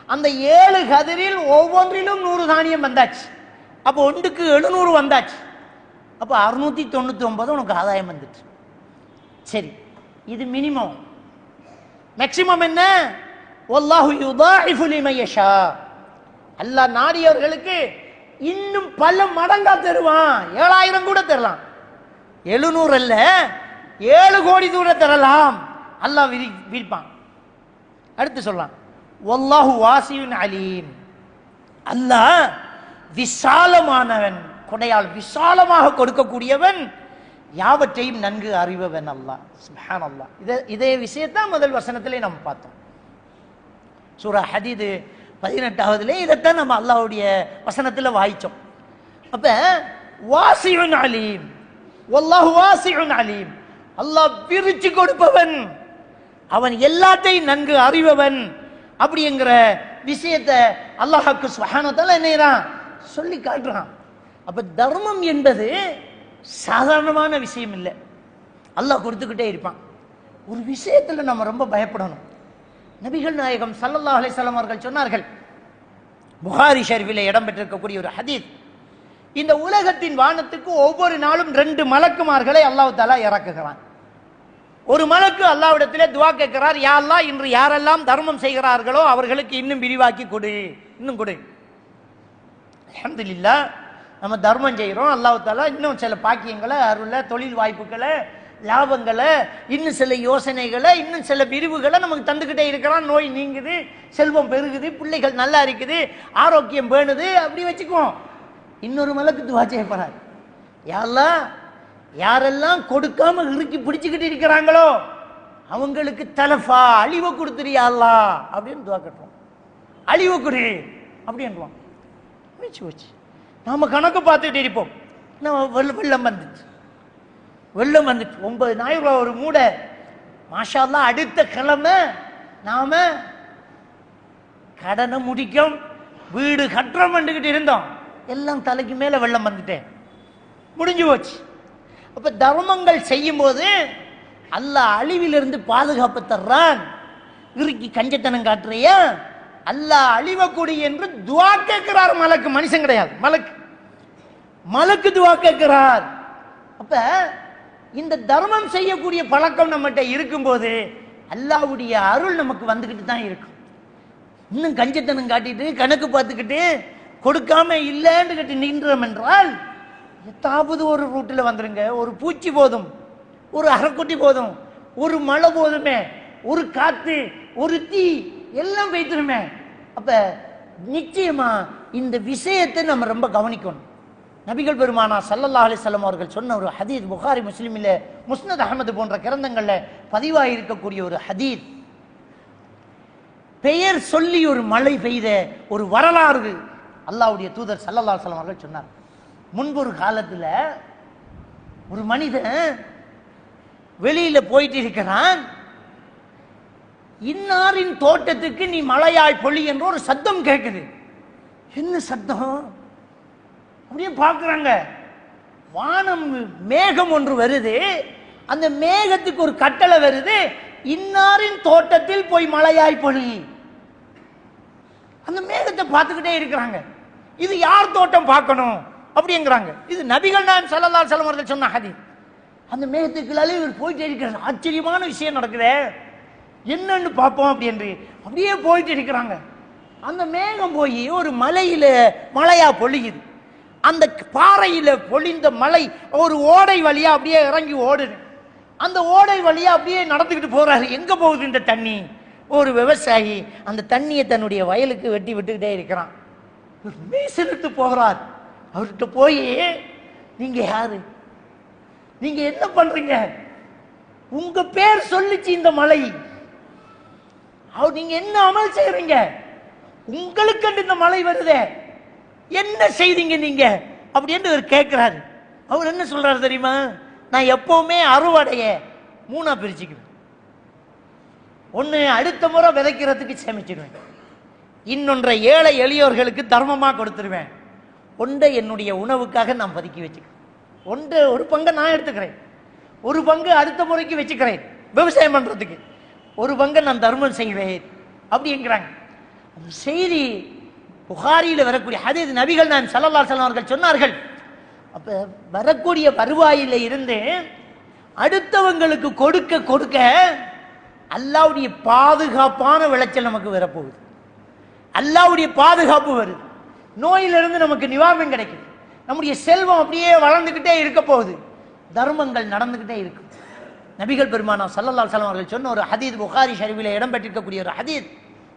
அந்த 7 கதிரில் ஒவ்வொன்றிலும் 100 தானியம் வந்தாச்சு. அப்போ ஒன்றுக்கு 700 வந்தாச்சு. அப்போ 699 உனக்கு ஆதாயம் வந்துச்சு. சரி, இது மினிமம். மேக்சிமம் என்ன? வல்லாஹு யுதாஇஃபு லிமன் யஷா. அல்லாஹ் நாடியவர்களுக்கு இன்னும் பல மடங்கா தருவான். 7000 கூட தரலாம். 700 அல்ல, 7 கோடி தூர தரலாம். அல்லாஹ் விரிப்பான். அடுத்து சொல்லலாம், வல்லாஹு வாசியுன் அலீம். அல்லாஹ் விசாலமானவன், கொடையால் விசாலமாக கொடுக்கக்கூடியவன், யாவற்றையும் நன்கு அறிபவன் அல்லாஹ். சுப்ஹானல்லாஹ். இதே விஷயத்தான் முதல் வசனத்திலே நம்ம பார்த்தோம். சூரா ஹதீது 18வதுல இதைத்தான் நம்ம அல்லாஹ்வுடைய வசனத்தில் வாய்ச்சோம். அப்ப வாசியுன் அலீம், வல்லாஹு வாசியுன் அலீம். அல்லாஹ் பிரிச்சு கொடுப்பவன், அவன் எல்லாத்தையும் நன்கு அறிபவன் அப்படிங்கிற விஷயத்தை அல்லாஹ்வுக்கு சுப்ஹானஹு வ தஆலா என்னைறான் சொல்லி காட்டுறான். அப்ப தர்மம் என்பது சாதாரணமான விஷயம் இல்லை. அல்லாஹ் கொடுத்துக்கிட்டே இருப்பான். ஒரு விஷயத்துல நம்ம ரொம்ப பயப்படணும். நபிகள் நாயகம் ஸல்லல்லாஹு அலைஹி வஸல்லம் அவர்கள் சொன்னார்கள், புகாரி ஷரீஃபிலே இடம்பெற்றிருக்கக்கூடிய ஒரு ஹதீஸ், இந்த உலகத்தின் வானத்துக்கு ஒவ்வொரு நாளும் 2 மலக்குமார்களை அல்லாஹ் தஆலா இறக்குகிறான். ஒரு மலக்கு அல்லாஹ்விடத்திலே துஆ கேட்கிறார், யா அல்லாஹ், இன்று யாரெல்லாம் தர்மம் செய்கிறார்களோ அவர்களுக்கு இன்னும் விரிவாக்கி கொடு, இன்னும் கொடு. அல்ஹம்துலில்லாஹ், நம்ம தர்மம் செய்கிறோம். அல்லாஹ் தஆலா இன்னும் சில பாக்கியங்களை, அருளை, தொழில் வாய்ப்புகளை, லாபங்களை, இன்னும் சில யோசனைகளை, இன்னும் சில பிரிவுகளை நமக்கு தந்துக்கிட்டே இருக்கிறான். நோய் நீங்குது, செல்வம் பெருகுது, பிள்ளைகள் நல்லா இருக்குது, ஆரோக்கியம் பேணுது. அப்படி வச்சுக்குவோம். இன்னொரு மலக்கு துஆ செய்ய போறார், யா அல்லாஹ், யாரெல்லாம் கொடுக்காம இறுக்கி பிடிச்சுக்கிட்டு இருக்கிறாங்களோ அவங்களுக்கு தலஃபா, அழிவை கொடுத்துறியா அல்லாஹ் அப்படின்னு துஆ கட்டுறோம். அழிவை கொடு அப்படின்றான். வச்சு நாம கணக்கு பார்த்துட்டு இருப்போம். நம்ம வெள்ளம் வந்துச்சு, வெள்ளம் வந்துட்டு 9,000 ரூபாய் ஒரு மூடை. மாஷா அல்லாஹ், அடுத்த கிழமை நாம கடனை முடிக்கும், வீடு கட்டுறோம் வந்துகிட்டு இருந்தோம். எல்லாம் தலைக்கு மேல வெள்ளம் வந்துட்டேன், முடிஞ்சு போச்சு. அப்ப தர்மங்கள் செய்யும் போது அல்லாஹ் அழிவிலிருந்து பாதுகாப்பு தர்றான். இறுக்கி கஞ்சத்தனம் காட்டுறியா, அல்லாஹ் அழிவக்கூடி என்று துஆ கேட்கிறார் மலக்கு. மனுஷன் கிடையாது, மலக்கு துஆ கேட்கிறார். அப்ப இந்த தர்மம் செய்யக்கூடிய பழக்கம் நம்மகிட்ட இருக்கும்போது அல்லாஹ்வுடைய அருள் நமக்கு வந்துகிட்டு தான் இருக்கும். இன்னும் கஞ்சத்தனம் காட்டிட்டு கணக்கு பார்த்துக்கிட்டு கொடுக்காம இல்லைன்னு நின்றோம் என்றால் எத்தாவது ஒரு ரூட்டில் வந்துருங்க. ஒரு பூச்சி போதும், ஒரு அரைக்குட்டி போதும், ஒரு மழை போதுமே, ஒரு காத்து, ஒரு தீ எல்லாம் வைத்திருமே. அப்ப நிச்சயமா இந்த விஷயத்தை நம்ம ரொம்ப கவனிக்கணும். நபிகள் பெருமானா ஸல்லல்லாஹு அலைஹி வஸல்லம் அவர்கள் சொன்ன ஒரு ஹதீஸ், புகாரி முஸ்லிமில், முஸ்னத் அஹமது போன்ற கிரந்தங்கள்ல பதிவாகி இருக்கக்கூடிய ஒரு ஹதீஸ். பெயர் சொல்லி ஒரு மழை பெய்த ஒரு வரலாறு அல்லாஹ்வுடைய தூதர் ஸல்லல்லாஹு அலைஹி வஸல்லம் அவர்கள் சொன்னார். முன்பு ஒரு காலத்துல ஒரு மனிதன் வெளியில போயிட்டு இருக்கிறான். இன்னாரின் தோட்டத்துக்கு நீ மழையாய் பொழி என்ற ஒரு சத்தம் கேட்குது. என்ன சத்தம்? அப்படியே பார்க்குறாங்க. வானம் மேகம் ஒன்று வருது. அந்த மேகத்துக்கு ஒரு கட்டளை வருது, இன்னாரின் தோட்டத்தில் போய் மழையாய் பொழி. அந்த மேகத்தை பார்த்துக்கிட்டே இருக்கிறாங்க. இது யார் தோட்டம் பார்க்கணும் அப்படிங்கிறாங்க. இது நபிகள் நாயகம் ஸல்லல்லாஹு அலைஹி வஸல்லம் அவர்கள் சொன்ன ஹதீஸ். அந்த மேகத்துக்குள்ளாலே இவர் போயிட்டே இருக்கிறார். ஆச்சரியமான விஷயம் நடக்குதே, என்னன்னு பார்ப்போம் அப்படின்னு அப்படியே போயிட்டு இருக்கிறாங்க. அந்த மேகம் போய் ஒரு மலையா பொழியுது. அந்த பாறையில பொழிந்த மலை ஒரு ஓடை வழியா அப்படியே இறங்கி ஓடுது. அந்த ஓடை வழியா அப்படியே நடந்துக்கிட்டு போறாரு. எங்க போகுது இந்த தண்ணி? ஒரு விவசாயி அந்த தண்ணியை தன்னுடைய வயலுக்கு வெட்டி விட்டுக்கிட்டே இருக்கிறான். மீசிட்டு போகிறார். அவர்கிட்ட போய், நீங்க யாரு, நீங்க என்ன பண்றீங்க, உங்க பேர் சொல்லிச்சு இந்த மலை, நீங்க என்ன அமல் செய்யறீங்க, உங்களுக்கு இந்த மலை வருதே, என்ன செய்தீங்க நீங்க அப்படின்னு அவர் கேட்கிறாரு. அவர் என்ன சொல்றாரு தெரியுமா? நான் எப்பவுமே அறுவடைய மூணா பிரிச்சுக்குவேன். ஒன்னு அடுத்த முறை விதைக்கிறதுக்கு சேமிச்சிடுவேன், இன்னொன்றை ஏழை எளியோர்களுக்கு தர்மமா கொடுத்துருவேன், ஒன்றை என்னுடைய உணவுக்காக நான் பதுக்கி வச்சுக்கிறேன், ஒரு பங்கை நான் எடுத்துக்கிறேன், ஒரு பங்கு அடுத்த முறைக்கு வச்சுக்கிறேன் விவசாயம் பண்றதுக்கு, ஒரு பங்கை நான் தர்மம் செய்வேன் அப்படிங்கிறாங்க. செய்தி புகாரியில் வரக்கூடிய ஹதீஸ், நபிகள் நான் ஸல்லல்லாஹு அலைஹி வஸல்லம் அவர்கள் சொன்னார்கள், அப்ப வரக்கூடிய வருவாயில இருந்து அடுத்தவங்களுக்கு கொடுக்க கொடுக்க அல்லாஹ்வுடைய பாதுகாப்பான விளைச்சல் நமக்கு வரப்போகுது. அல்லாஹ்வுடைய பாதுகாப்பு வருது, நோயிலிருந்து நமக்கு நிவாரணம் கிடைக்குது, நம்முடைய செல்வம் அப்படியே வளர்ந்துகிட்டே இருக்க போகுது, தர்மங்கள் நடந்துகிட்டே இருக்கும். நபிகள் பெருமானா ஸல்லல்லாஹு அலைஹி வஸல்லம் அவர்கள் சொன்ன ஒரு ஹதீஸ், புகாரி ஷரீஃபில் இடம்பெற்றிருக்கக்கூடிய ஒரு ஹதீஸ்,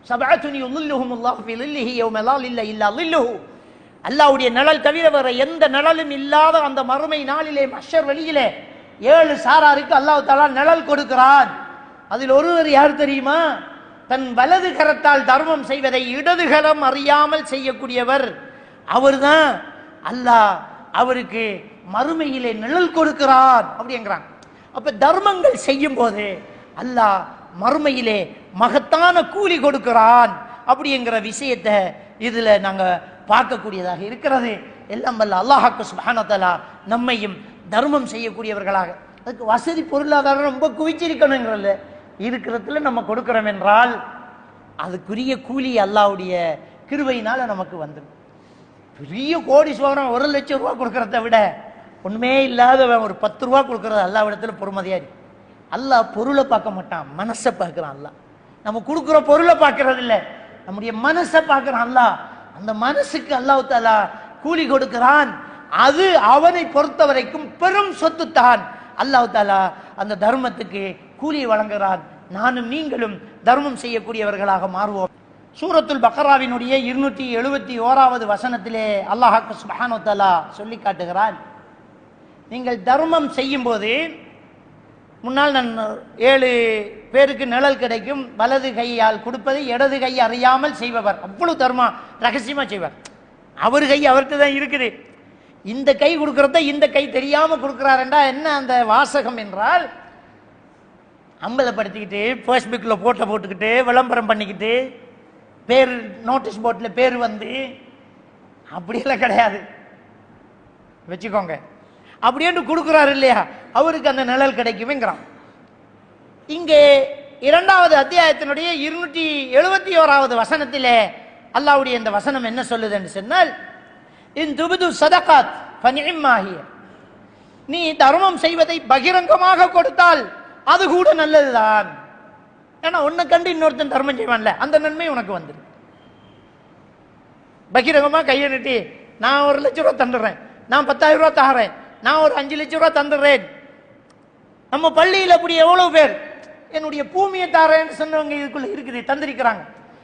சபஅத்துன் யுல்லுஹுமுல்லாஹு ஃபீ லில்லிஹி யௌம லா லில்ல இல்லா லில்லுஹு, அல்லாஹ்வுடைய நிழல் தவிர வேற எந்த நிழலும் இல்லாத அந்த மறுமை நாளிலே மஹ்ஷர் வெளியிலே 7 சாராருக்கு அல்லாஹ் தஆலா நிழல் கொடுக்கிறான். அதில் ஒருவர் யார் தெரியுமா? தன் வலது கரத்தால் தர்மம் செய்வதை இடது கரம் அறியாமல் செய்யக்கூடியவர். அவர்தான் அல்லாஹ் அவருக்கு மறுமையிலே நிழல் கொடுக்கிறான் அப்படிங்கிறான். அப்ப தர்மங்கள் செய்யும் போது அல்லாஹ் மறுமையிலே மகத்தான கூலி கொடுக்கிறான் அப்படிங்கிற விஷயத்தை இதுல நாங்க பார்க்கக்கூடியதாக இருக்கிறது. எல்லாம் வல்ல அல்லாஹ் சுப்ஹானஹு வ தஆலா நம்மையும் தர்மம் செய்யக்கூடியவர்களாக, அதுக்கு வசதி பொருளாதாரம் ரொம்ப குவிச்சிருக்கணுங்கிறல்ல, இருக்கிறதுல நம்ம கொடுக்கிறோம் என்றால் அதுக்குரிய கூலி அல்லாஹ்வுடைய கிருபையினால நமக்கு வந்துடும். பெரிய கோடீஸ்வரன் 1 லட்சம் ரூபாய் கொடுக்கறத விட ஒண்ணுமே இல்லாதவன் ஒரு 10 ரூபாய் கொடுக்கறது அல்லாஹ்விடத்துல பொறுமதியா இருக்கு. அல்லாஹ் பொருளை பார்க்க மாட்டான், மனசை பார்க்கிறான். அல்லாஹ் நம்ம கொடுக்குற பொருளை பார்க்கறது இல்லை, நம்முடைய மனசை பார்க்கிறான் அல்லாஹ். அந்த மனசுக்கு அல்லாஹ் தஆலா கூலி கொடுக்கிறான். அது அவனை பொறுத்த வரைக்கும் பெரும் சொத்து தான். அல்லாஹ் தஆலா அந்த தர்மத்துக்கு கூலி வழங்குகிறான். நானும் நீங்களும் தர்மம் செய்யக்கூடியவர்களாக மாறுவோம். சூரத்துல் பக்ராவினுடைய 271வது வசனத்திலே அல்லாஹ் சுப்ஹானஹு வ தஆலா சொல்லி காட்டுகிறான், நீங்கள் தர்மம் செய்யும் போது, முன்னால் நான் 7 பேருக்கு நிழல் கிடைக்கும், வலது கையால் கொடுப்பதை இடது கை அறியாமல் செய்பவர், அவ்வளவு தர்மம் ரகசியமா செய்வார். அவர் கை அவர்கிட்ட தான் இருக்குது, இந்த கை கொடுக்கறத இந்த கை தெரியாம கொடுக்கிறாருண்டா என்ன அந்த வாசகம் என்றால், அம்பலப்படுத்திக்கிட்டு ஃபேஸ்புக்ல போட்டோ போட்டுக்கிட்டு விளம்பரம் பண்ணிக்கிட்டு பேர் நோட்டீஸ் போர்டில் பேர் வந்து அப்படியெல்லாம் கிடையாது வச்சுக்கோங்க. அப்படின்னு கொடுக்குறாரு இல்லையா, அவருக்கு அந்த நிழல் கிடைக்குமேங்கிறான். இங்கே 2வது அத்தியாயத்தினுடைய 271வது வசனத்திலே அல்லாஹ்வுடைய இந்த வசனம் என்ன சொல்லுது என்று சொன்னால், இன் துபது சதகாத் ஃபனிம்மாஹிய, நீ தர்மம் செய்வதை பகிரங்கமாக கொடுத்தால் அது கூட நல்லதுதான். ஏன்னா உன்னை கண்டு இன்னொருத்தன் தர்மம் செய்வான்ல, அந்த நன்மை உனக்கு வந்துடும். பகிரங்கமா கையை நீட்டி நான் 1 லட்சம் ரூபாய் தந்துடுறேன், நான் 10,000 ரூபாய் தரேன், நான் ஒரு 5 லட்சம் ரூபாய் தந்துடுறேன். நம்ம பள்ளியில் அப்படி எவ்வளவு பேர் என்னுடைய பூமியை தாரேன்னு சொன்னவங்க இதுக்குள்ள இருக்குது, தந்திருக்கிறாங்க.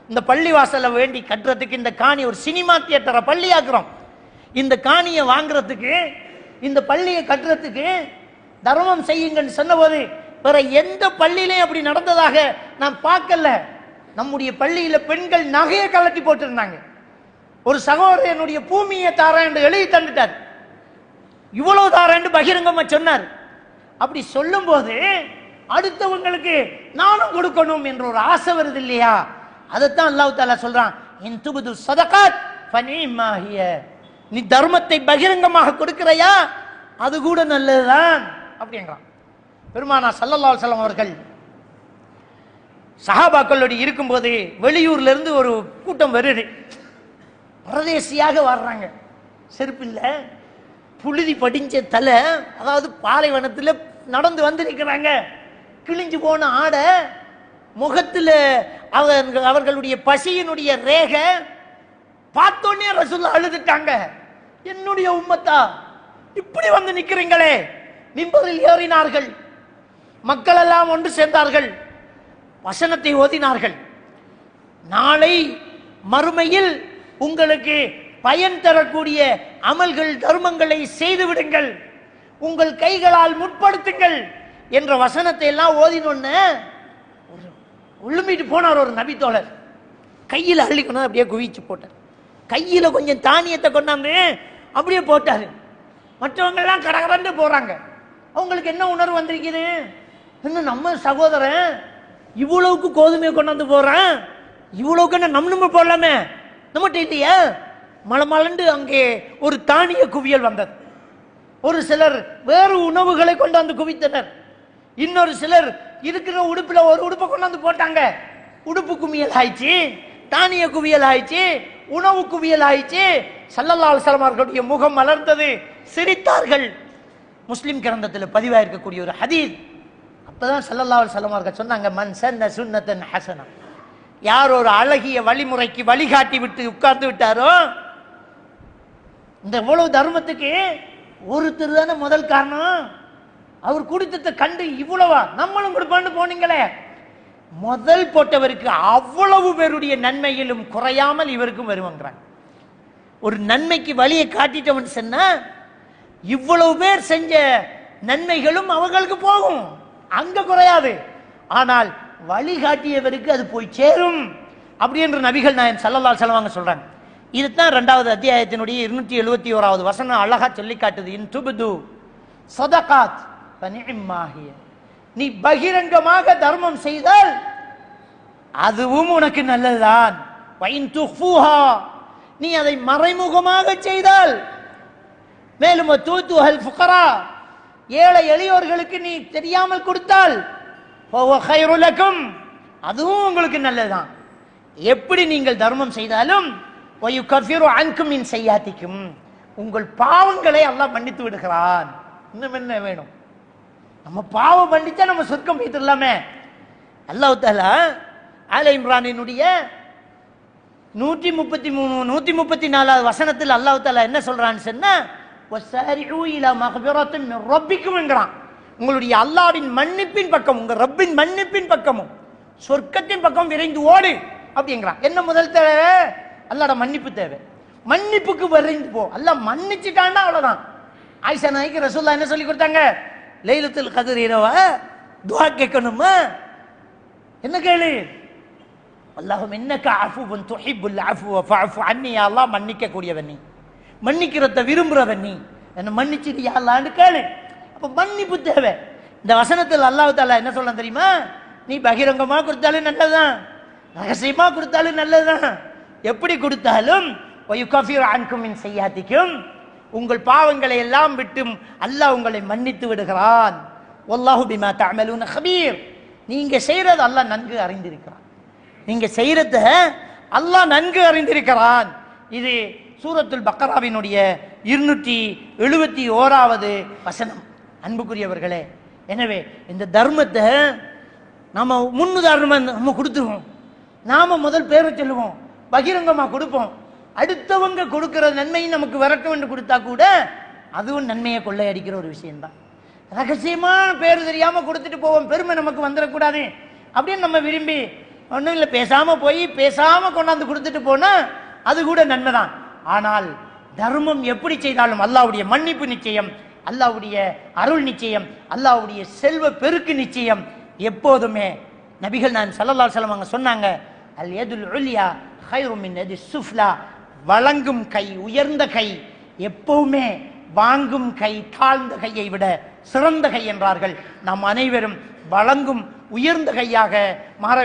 இந்த பள்ளி வாசலை வேண்டி கட்டுறதுக்கு இந்த காணி ஒரு சினிமா தியேட்டரை பள்ளி ஆக்குறோம். இந்த காணியை வாங்குறதுக்கு, இந்த பள்ளியை கட்டுறதுக்கு தர்மம் செய்யுங்கன்னு சொன்னபோது வேற எந்த பள்ளியிலையும் அப்படி நடந்ததாக நான் பார்க்கல. நம்முடைய பள்ளியில பெண்கள் நகையை கலட்டி போட்டிருந்தாங்க. ஒரு சகோதரர் என்னுடைய பூமியை தாரேன் என்று எழுதி தந்துட்டார், இவ்வளவு தாரேன் பகிரங்கமா சொன்னார். அப்படி சொல்லும் போது அடுத்தவங்களுக்கு நானும் கொடுக்கணும் என்ற ஒரு ஆசை வருது இல்லையா, அதைத்தான் அல்லாஹ் தஆலா சொல்றான், இன் துபது ஸதகாத் ஃபனிம்மாஹிய, நீ தர்மத்தை பகிரங்கமாக கொடுக்கிறையா அது கூட நல்லதுதான் அப்படிங்கிறான். பெருமானா ஸல்லல்லாஹு அலைஹி வஸல்லம் அவர்கள் சஹாபாக்களோடு இருக்கும்போது வெளியூர்ல இருந்து ஒரு கூட்டம் வருது, பரதேசியாக வர்றாங்க, செருப்பு இல்லை, புழுதி படிஞ்ச தலை, அதாவது பாலைவனத்தில் நடந்து வந்து நிற்கிறாங்க, கிழிஞ்சு போன ஆடை, முகத்தில் அவர்களுடைய பசியினுடைய ரேக பார்த்தோன்னே ரசூலுல்லாஹ் அழுதுட்டாங்க, என்னுடைய உம்மத்தா இப்படி வந்து நிற்கிறீங்களே. மிம்பரில் ஏறினார்கள், மக்கள் எல்லாம் ஒன்று சேர்ந்தார்கள், வசனத்தை ஓதினார்கள். நாளை மறுமையில் உங்களுக்கு பயன் தரக்கூடிய அமல்கள் தர்மங்களை செய்து விடுங்கள், உங்கள் கைகளால் முற்படுத்துங்கள் என்ற வசனத்தை எல்லாம் ஓதினொன்னு உள்ளுமிட்டு போனார் ஒரு நபி தோழர். கையில் அள்ளிக்கணும் அப்படியே குவிச்சு போட்டார். கையில கொஞ்சம் தானியத்தை கொண்டாந்து அப்படியே போட்டாரு. மற்றவங்க எல்லாம் கடகடன்னு போறாங்க. அவங்களுக்கு என்ன உணர்வு வந்திருக்குது? இன்னும் நம்ம சகோதரன் இவ்வளவுக்கு கோதுமையை கொண்டாந்து போறான், இவ்வளவுக்கு என்ன நம்ம போடலாமே, நம்மகிட்ட இல்லையா? மலமலண்டு அங்கே ஒரு தானிய குவியல் வந்தது. ஒரு சிலர் வேறு உணவுகளை கொண்டாந்து குவித்தனர். இன்னொரு சிலர் இருக்கிற உடுப்புல ஒரு உடுப்பை கொண்டாந்து போட்டாங்க. உடுப்பு குவியல் ஆயிடுச்சு, தானிய குவியல் ஆயிடுச்சு, உணவு குவியல் ஆயிடுச்சு. ஸல்லல்லாஹு அலைஹி வஸல்லம் அவர்களுடைய முகம் மலர்ந்தது, சிரித்தார்கள். முஸ்லிம் கிரந்தத்தில் பதிவாயிருக்கக்கூடிய ஒரு ஹதீஸ். அப்பதான் ஸல்லல்லாஹு அலைஹி வஸல்லம் அவர்கள் சொன்னாங்க, மன் சன்ன சுன்னத்தன் ஹஸனா, யார் ஒரு அழகிய வழிமுறைக்கு வழிகாட்டி விட்டு உட்கார்ந்து விட்டாரோ, இந்த எவ்வளவு தர்மத்துக்கு ஒருத்தர் தானே முதல் காரணம். அவர் குடித்தத்தை கண்டு இவ்வளவா நம்மளும் கொடுப்பான்னு போனீங்களே, முதல் போட்டவருக்கு அவ்வளவு பேருடைய நன்மையிலும் குறையாமல் இவருக்கும் வருவாங்கிறாங்க. ஒரு நன்மைக்கு வழியை காட்டிட்டவன் சொன்னா இவ்வளவு பேர் செஞ்ச நன்மைகளும் அவர்களுக்கு போகும், அங்க குறையாது. ஆனால் வழிகாட்டியவருக்கு அது போய் சேரும் அப்படி என்று நபிகள் நாயகம் ஸல்லல்லாஹு அலைஹி வஸல்லம் சொல்றாங்க. இதுதான் 2வது அத்தியாயத்தினுடைய 271வது வசனம் அழகா சொல்லி காட்டுது. இன் துப்து ஸதகாத் ஃபனிஅம்மாஹிய, நீ பகிரங்கமாக தர்மம் செய்தால் அதுவும் உனக்கு நல்லதுதான். வைன் துஃபூஹா, நீ அதை மறைமுகமாக செய்தால், மேலும் தூதுஹல் ஃபுகரா, ஏழை எளியோர்களுக்கு நீ தெரியாமல் கொடுத்தால் ஃபஹுவ கைரு லக்கும், அதுவும் உங்களுக்கு நல்லதுதான். எப்படி நீங்கள் தர்மம் செய்தாலும் வயுகஃபிரு அன்கும் மின் செய்யாத்திக்கும், உங்கள் பாவங்களை அல்லாஹ் மன்னித்து விடுகிறான். இன்னும் என்ன வேணும்? நம்ம பாவம் பண்ணிச்சா நம்ம சொர்க்கம் போயிடலாமே. அல்லாஹ் தஆலா ஆல இம்ரானினுடைய 133 134வது வசனத்தில் அல்லாஹ் தஆலா என்ன சொல்றான்னு சொன்னா, வஸாரிஉ இலா மக்ஃபிரத்தின் மின் ரப்பிக்கும் என்கிறான். உங்களுடைய அல்லாஹ்வின் மன்னிப்பின் பக்கம், உங்க ரப்பின் மன்னிப்பின் பக்கமும் சொர்க்கத்தின் பக்கம் விரைந்து ஓடு அப்படிங்கிறான். என்ன முதல் தேவை? அல்லாஹ்வோட மன்னிப்பு தேவை. மன்னிப்புக்கு விரைந்து போ. அல்லாஹ் மன்னிச்சிட்டான்னா அவ்வளவுதான். ஆயிஷா நாய்க்கு ரசூலுல்லாஹ் என்ன சொல்லி கொடுத்தாங்க? லைலத்துல் கத்ர் இரவ துஆ கேட்கணுமா? என்ன கேளு? அல்லாஹும்ம இன்னக அஃபுவுன் துஹிப்புல் அஃப்வ ஃபஅஃபு அன்னி, யா அல்லாஹ் மன்னிக்க கூடியவன் நீ, மன்னிக்கிறத விரும்புறவன் நீ, என்ன மன்னிச்சிடு யா அல்லாஹ்னு கேளு. அப்ப மன்னிப்பு தேவை. இந்த வசனத்தில் அல்லாஹ் தஆலா என்ன சொல்றான் தெரியுமா? நீ பகிரங்கமா கொடுத்தாலும் நல்லதுதான், ரகசியமா கொடுத்தாலும் நல்லதுதான், எப்படி கொடுத்தாலும் வயுகஃபிரு அன்கும் மின் செய்யாத்திக்கும், உங்கள் பாவங்களை எல்லாம் விட்டும் அல்லாஹ் உங்களை மன்னித்து விடுகிறான். வல்லாஹு பிமா தஅமலூன கபீர், நீங்க செய்யறது அல்லாஹ் நன்கு அறிந்திருக்கிறான். நீங்க செய்யறத அல்லாஹ் நன்கு அறிந்திருக்கிறான். இது சூரத்துல் பக்கராவினுடைய 271வது வசனம். அன்புக்குரியவர்களே, எனவே இந்த தர்மத்தை நாம முன்னுதாரணமா நம்ம கொடுத்துருவோம். நாம முதல் பேரை சொல்லுவோம், பகிரங்கமா கொடுப்போம். அடுத்தவங்க கொடுக்கிற நன்மையும் நமக்கு வரட்டும் என்று கொடுத்தா கூட அதுவும் நன்மையை கொள்ளையடிக்கிற ஒரு விஷயம்தான். ரகசியமான பேர் தெரியாம கொடுத்துட்டு போவோம், பெருமை நமக்கு வந்துடக்கூடாது அப்படின்னு நம்ம விரும்பி ஒன்றும் இல்லை, பேசாம போய் பேசாம கொண்டாந்து கொடுத்துட்டு போனா அது கூட நன்மைதான். ஆனால் தர்மம் எப்படி செய்தாலும் அல்லாஹ்வுடைய மன்னிப்பு நிச்சயம், அல்லாஹ்வுடைய அருள் நிச்சயம், அல்லாஹ்வுடைய செல்வ பெருக்கு நிச்சயம் எப்போதுமே. நபிகள் நான் ஸல்லல்லாஹு அலைஹி வஸல்லம் அவங்க சொன்னாங்க, அல் யதுல் உல்யா கைரு மின் யதி சுஃப்லா, வழங்கும் கை, உயர்ந்த கை எப்பவுமே வாங்கும் கை, தாழ்ந்த கையை விட சிறந்த கை என்றார்கள். நாம் அனைவரும் வழங்கும் உயர்ந்த கையாக மாற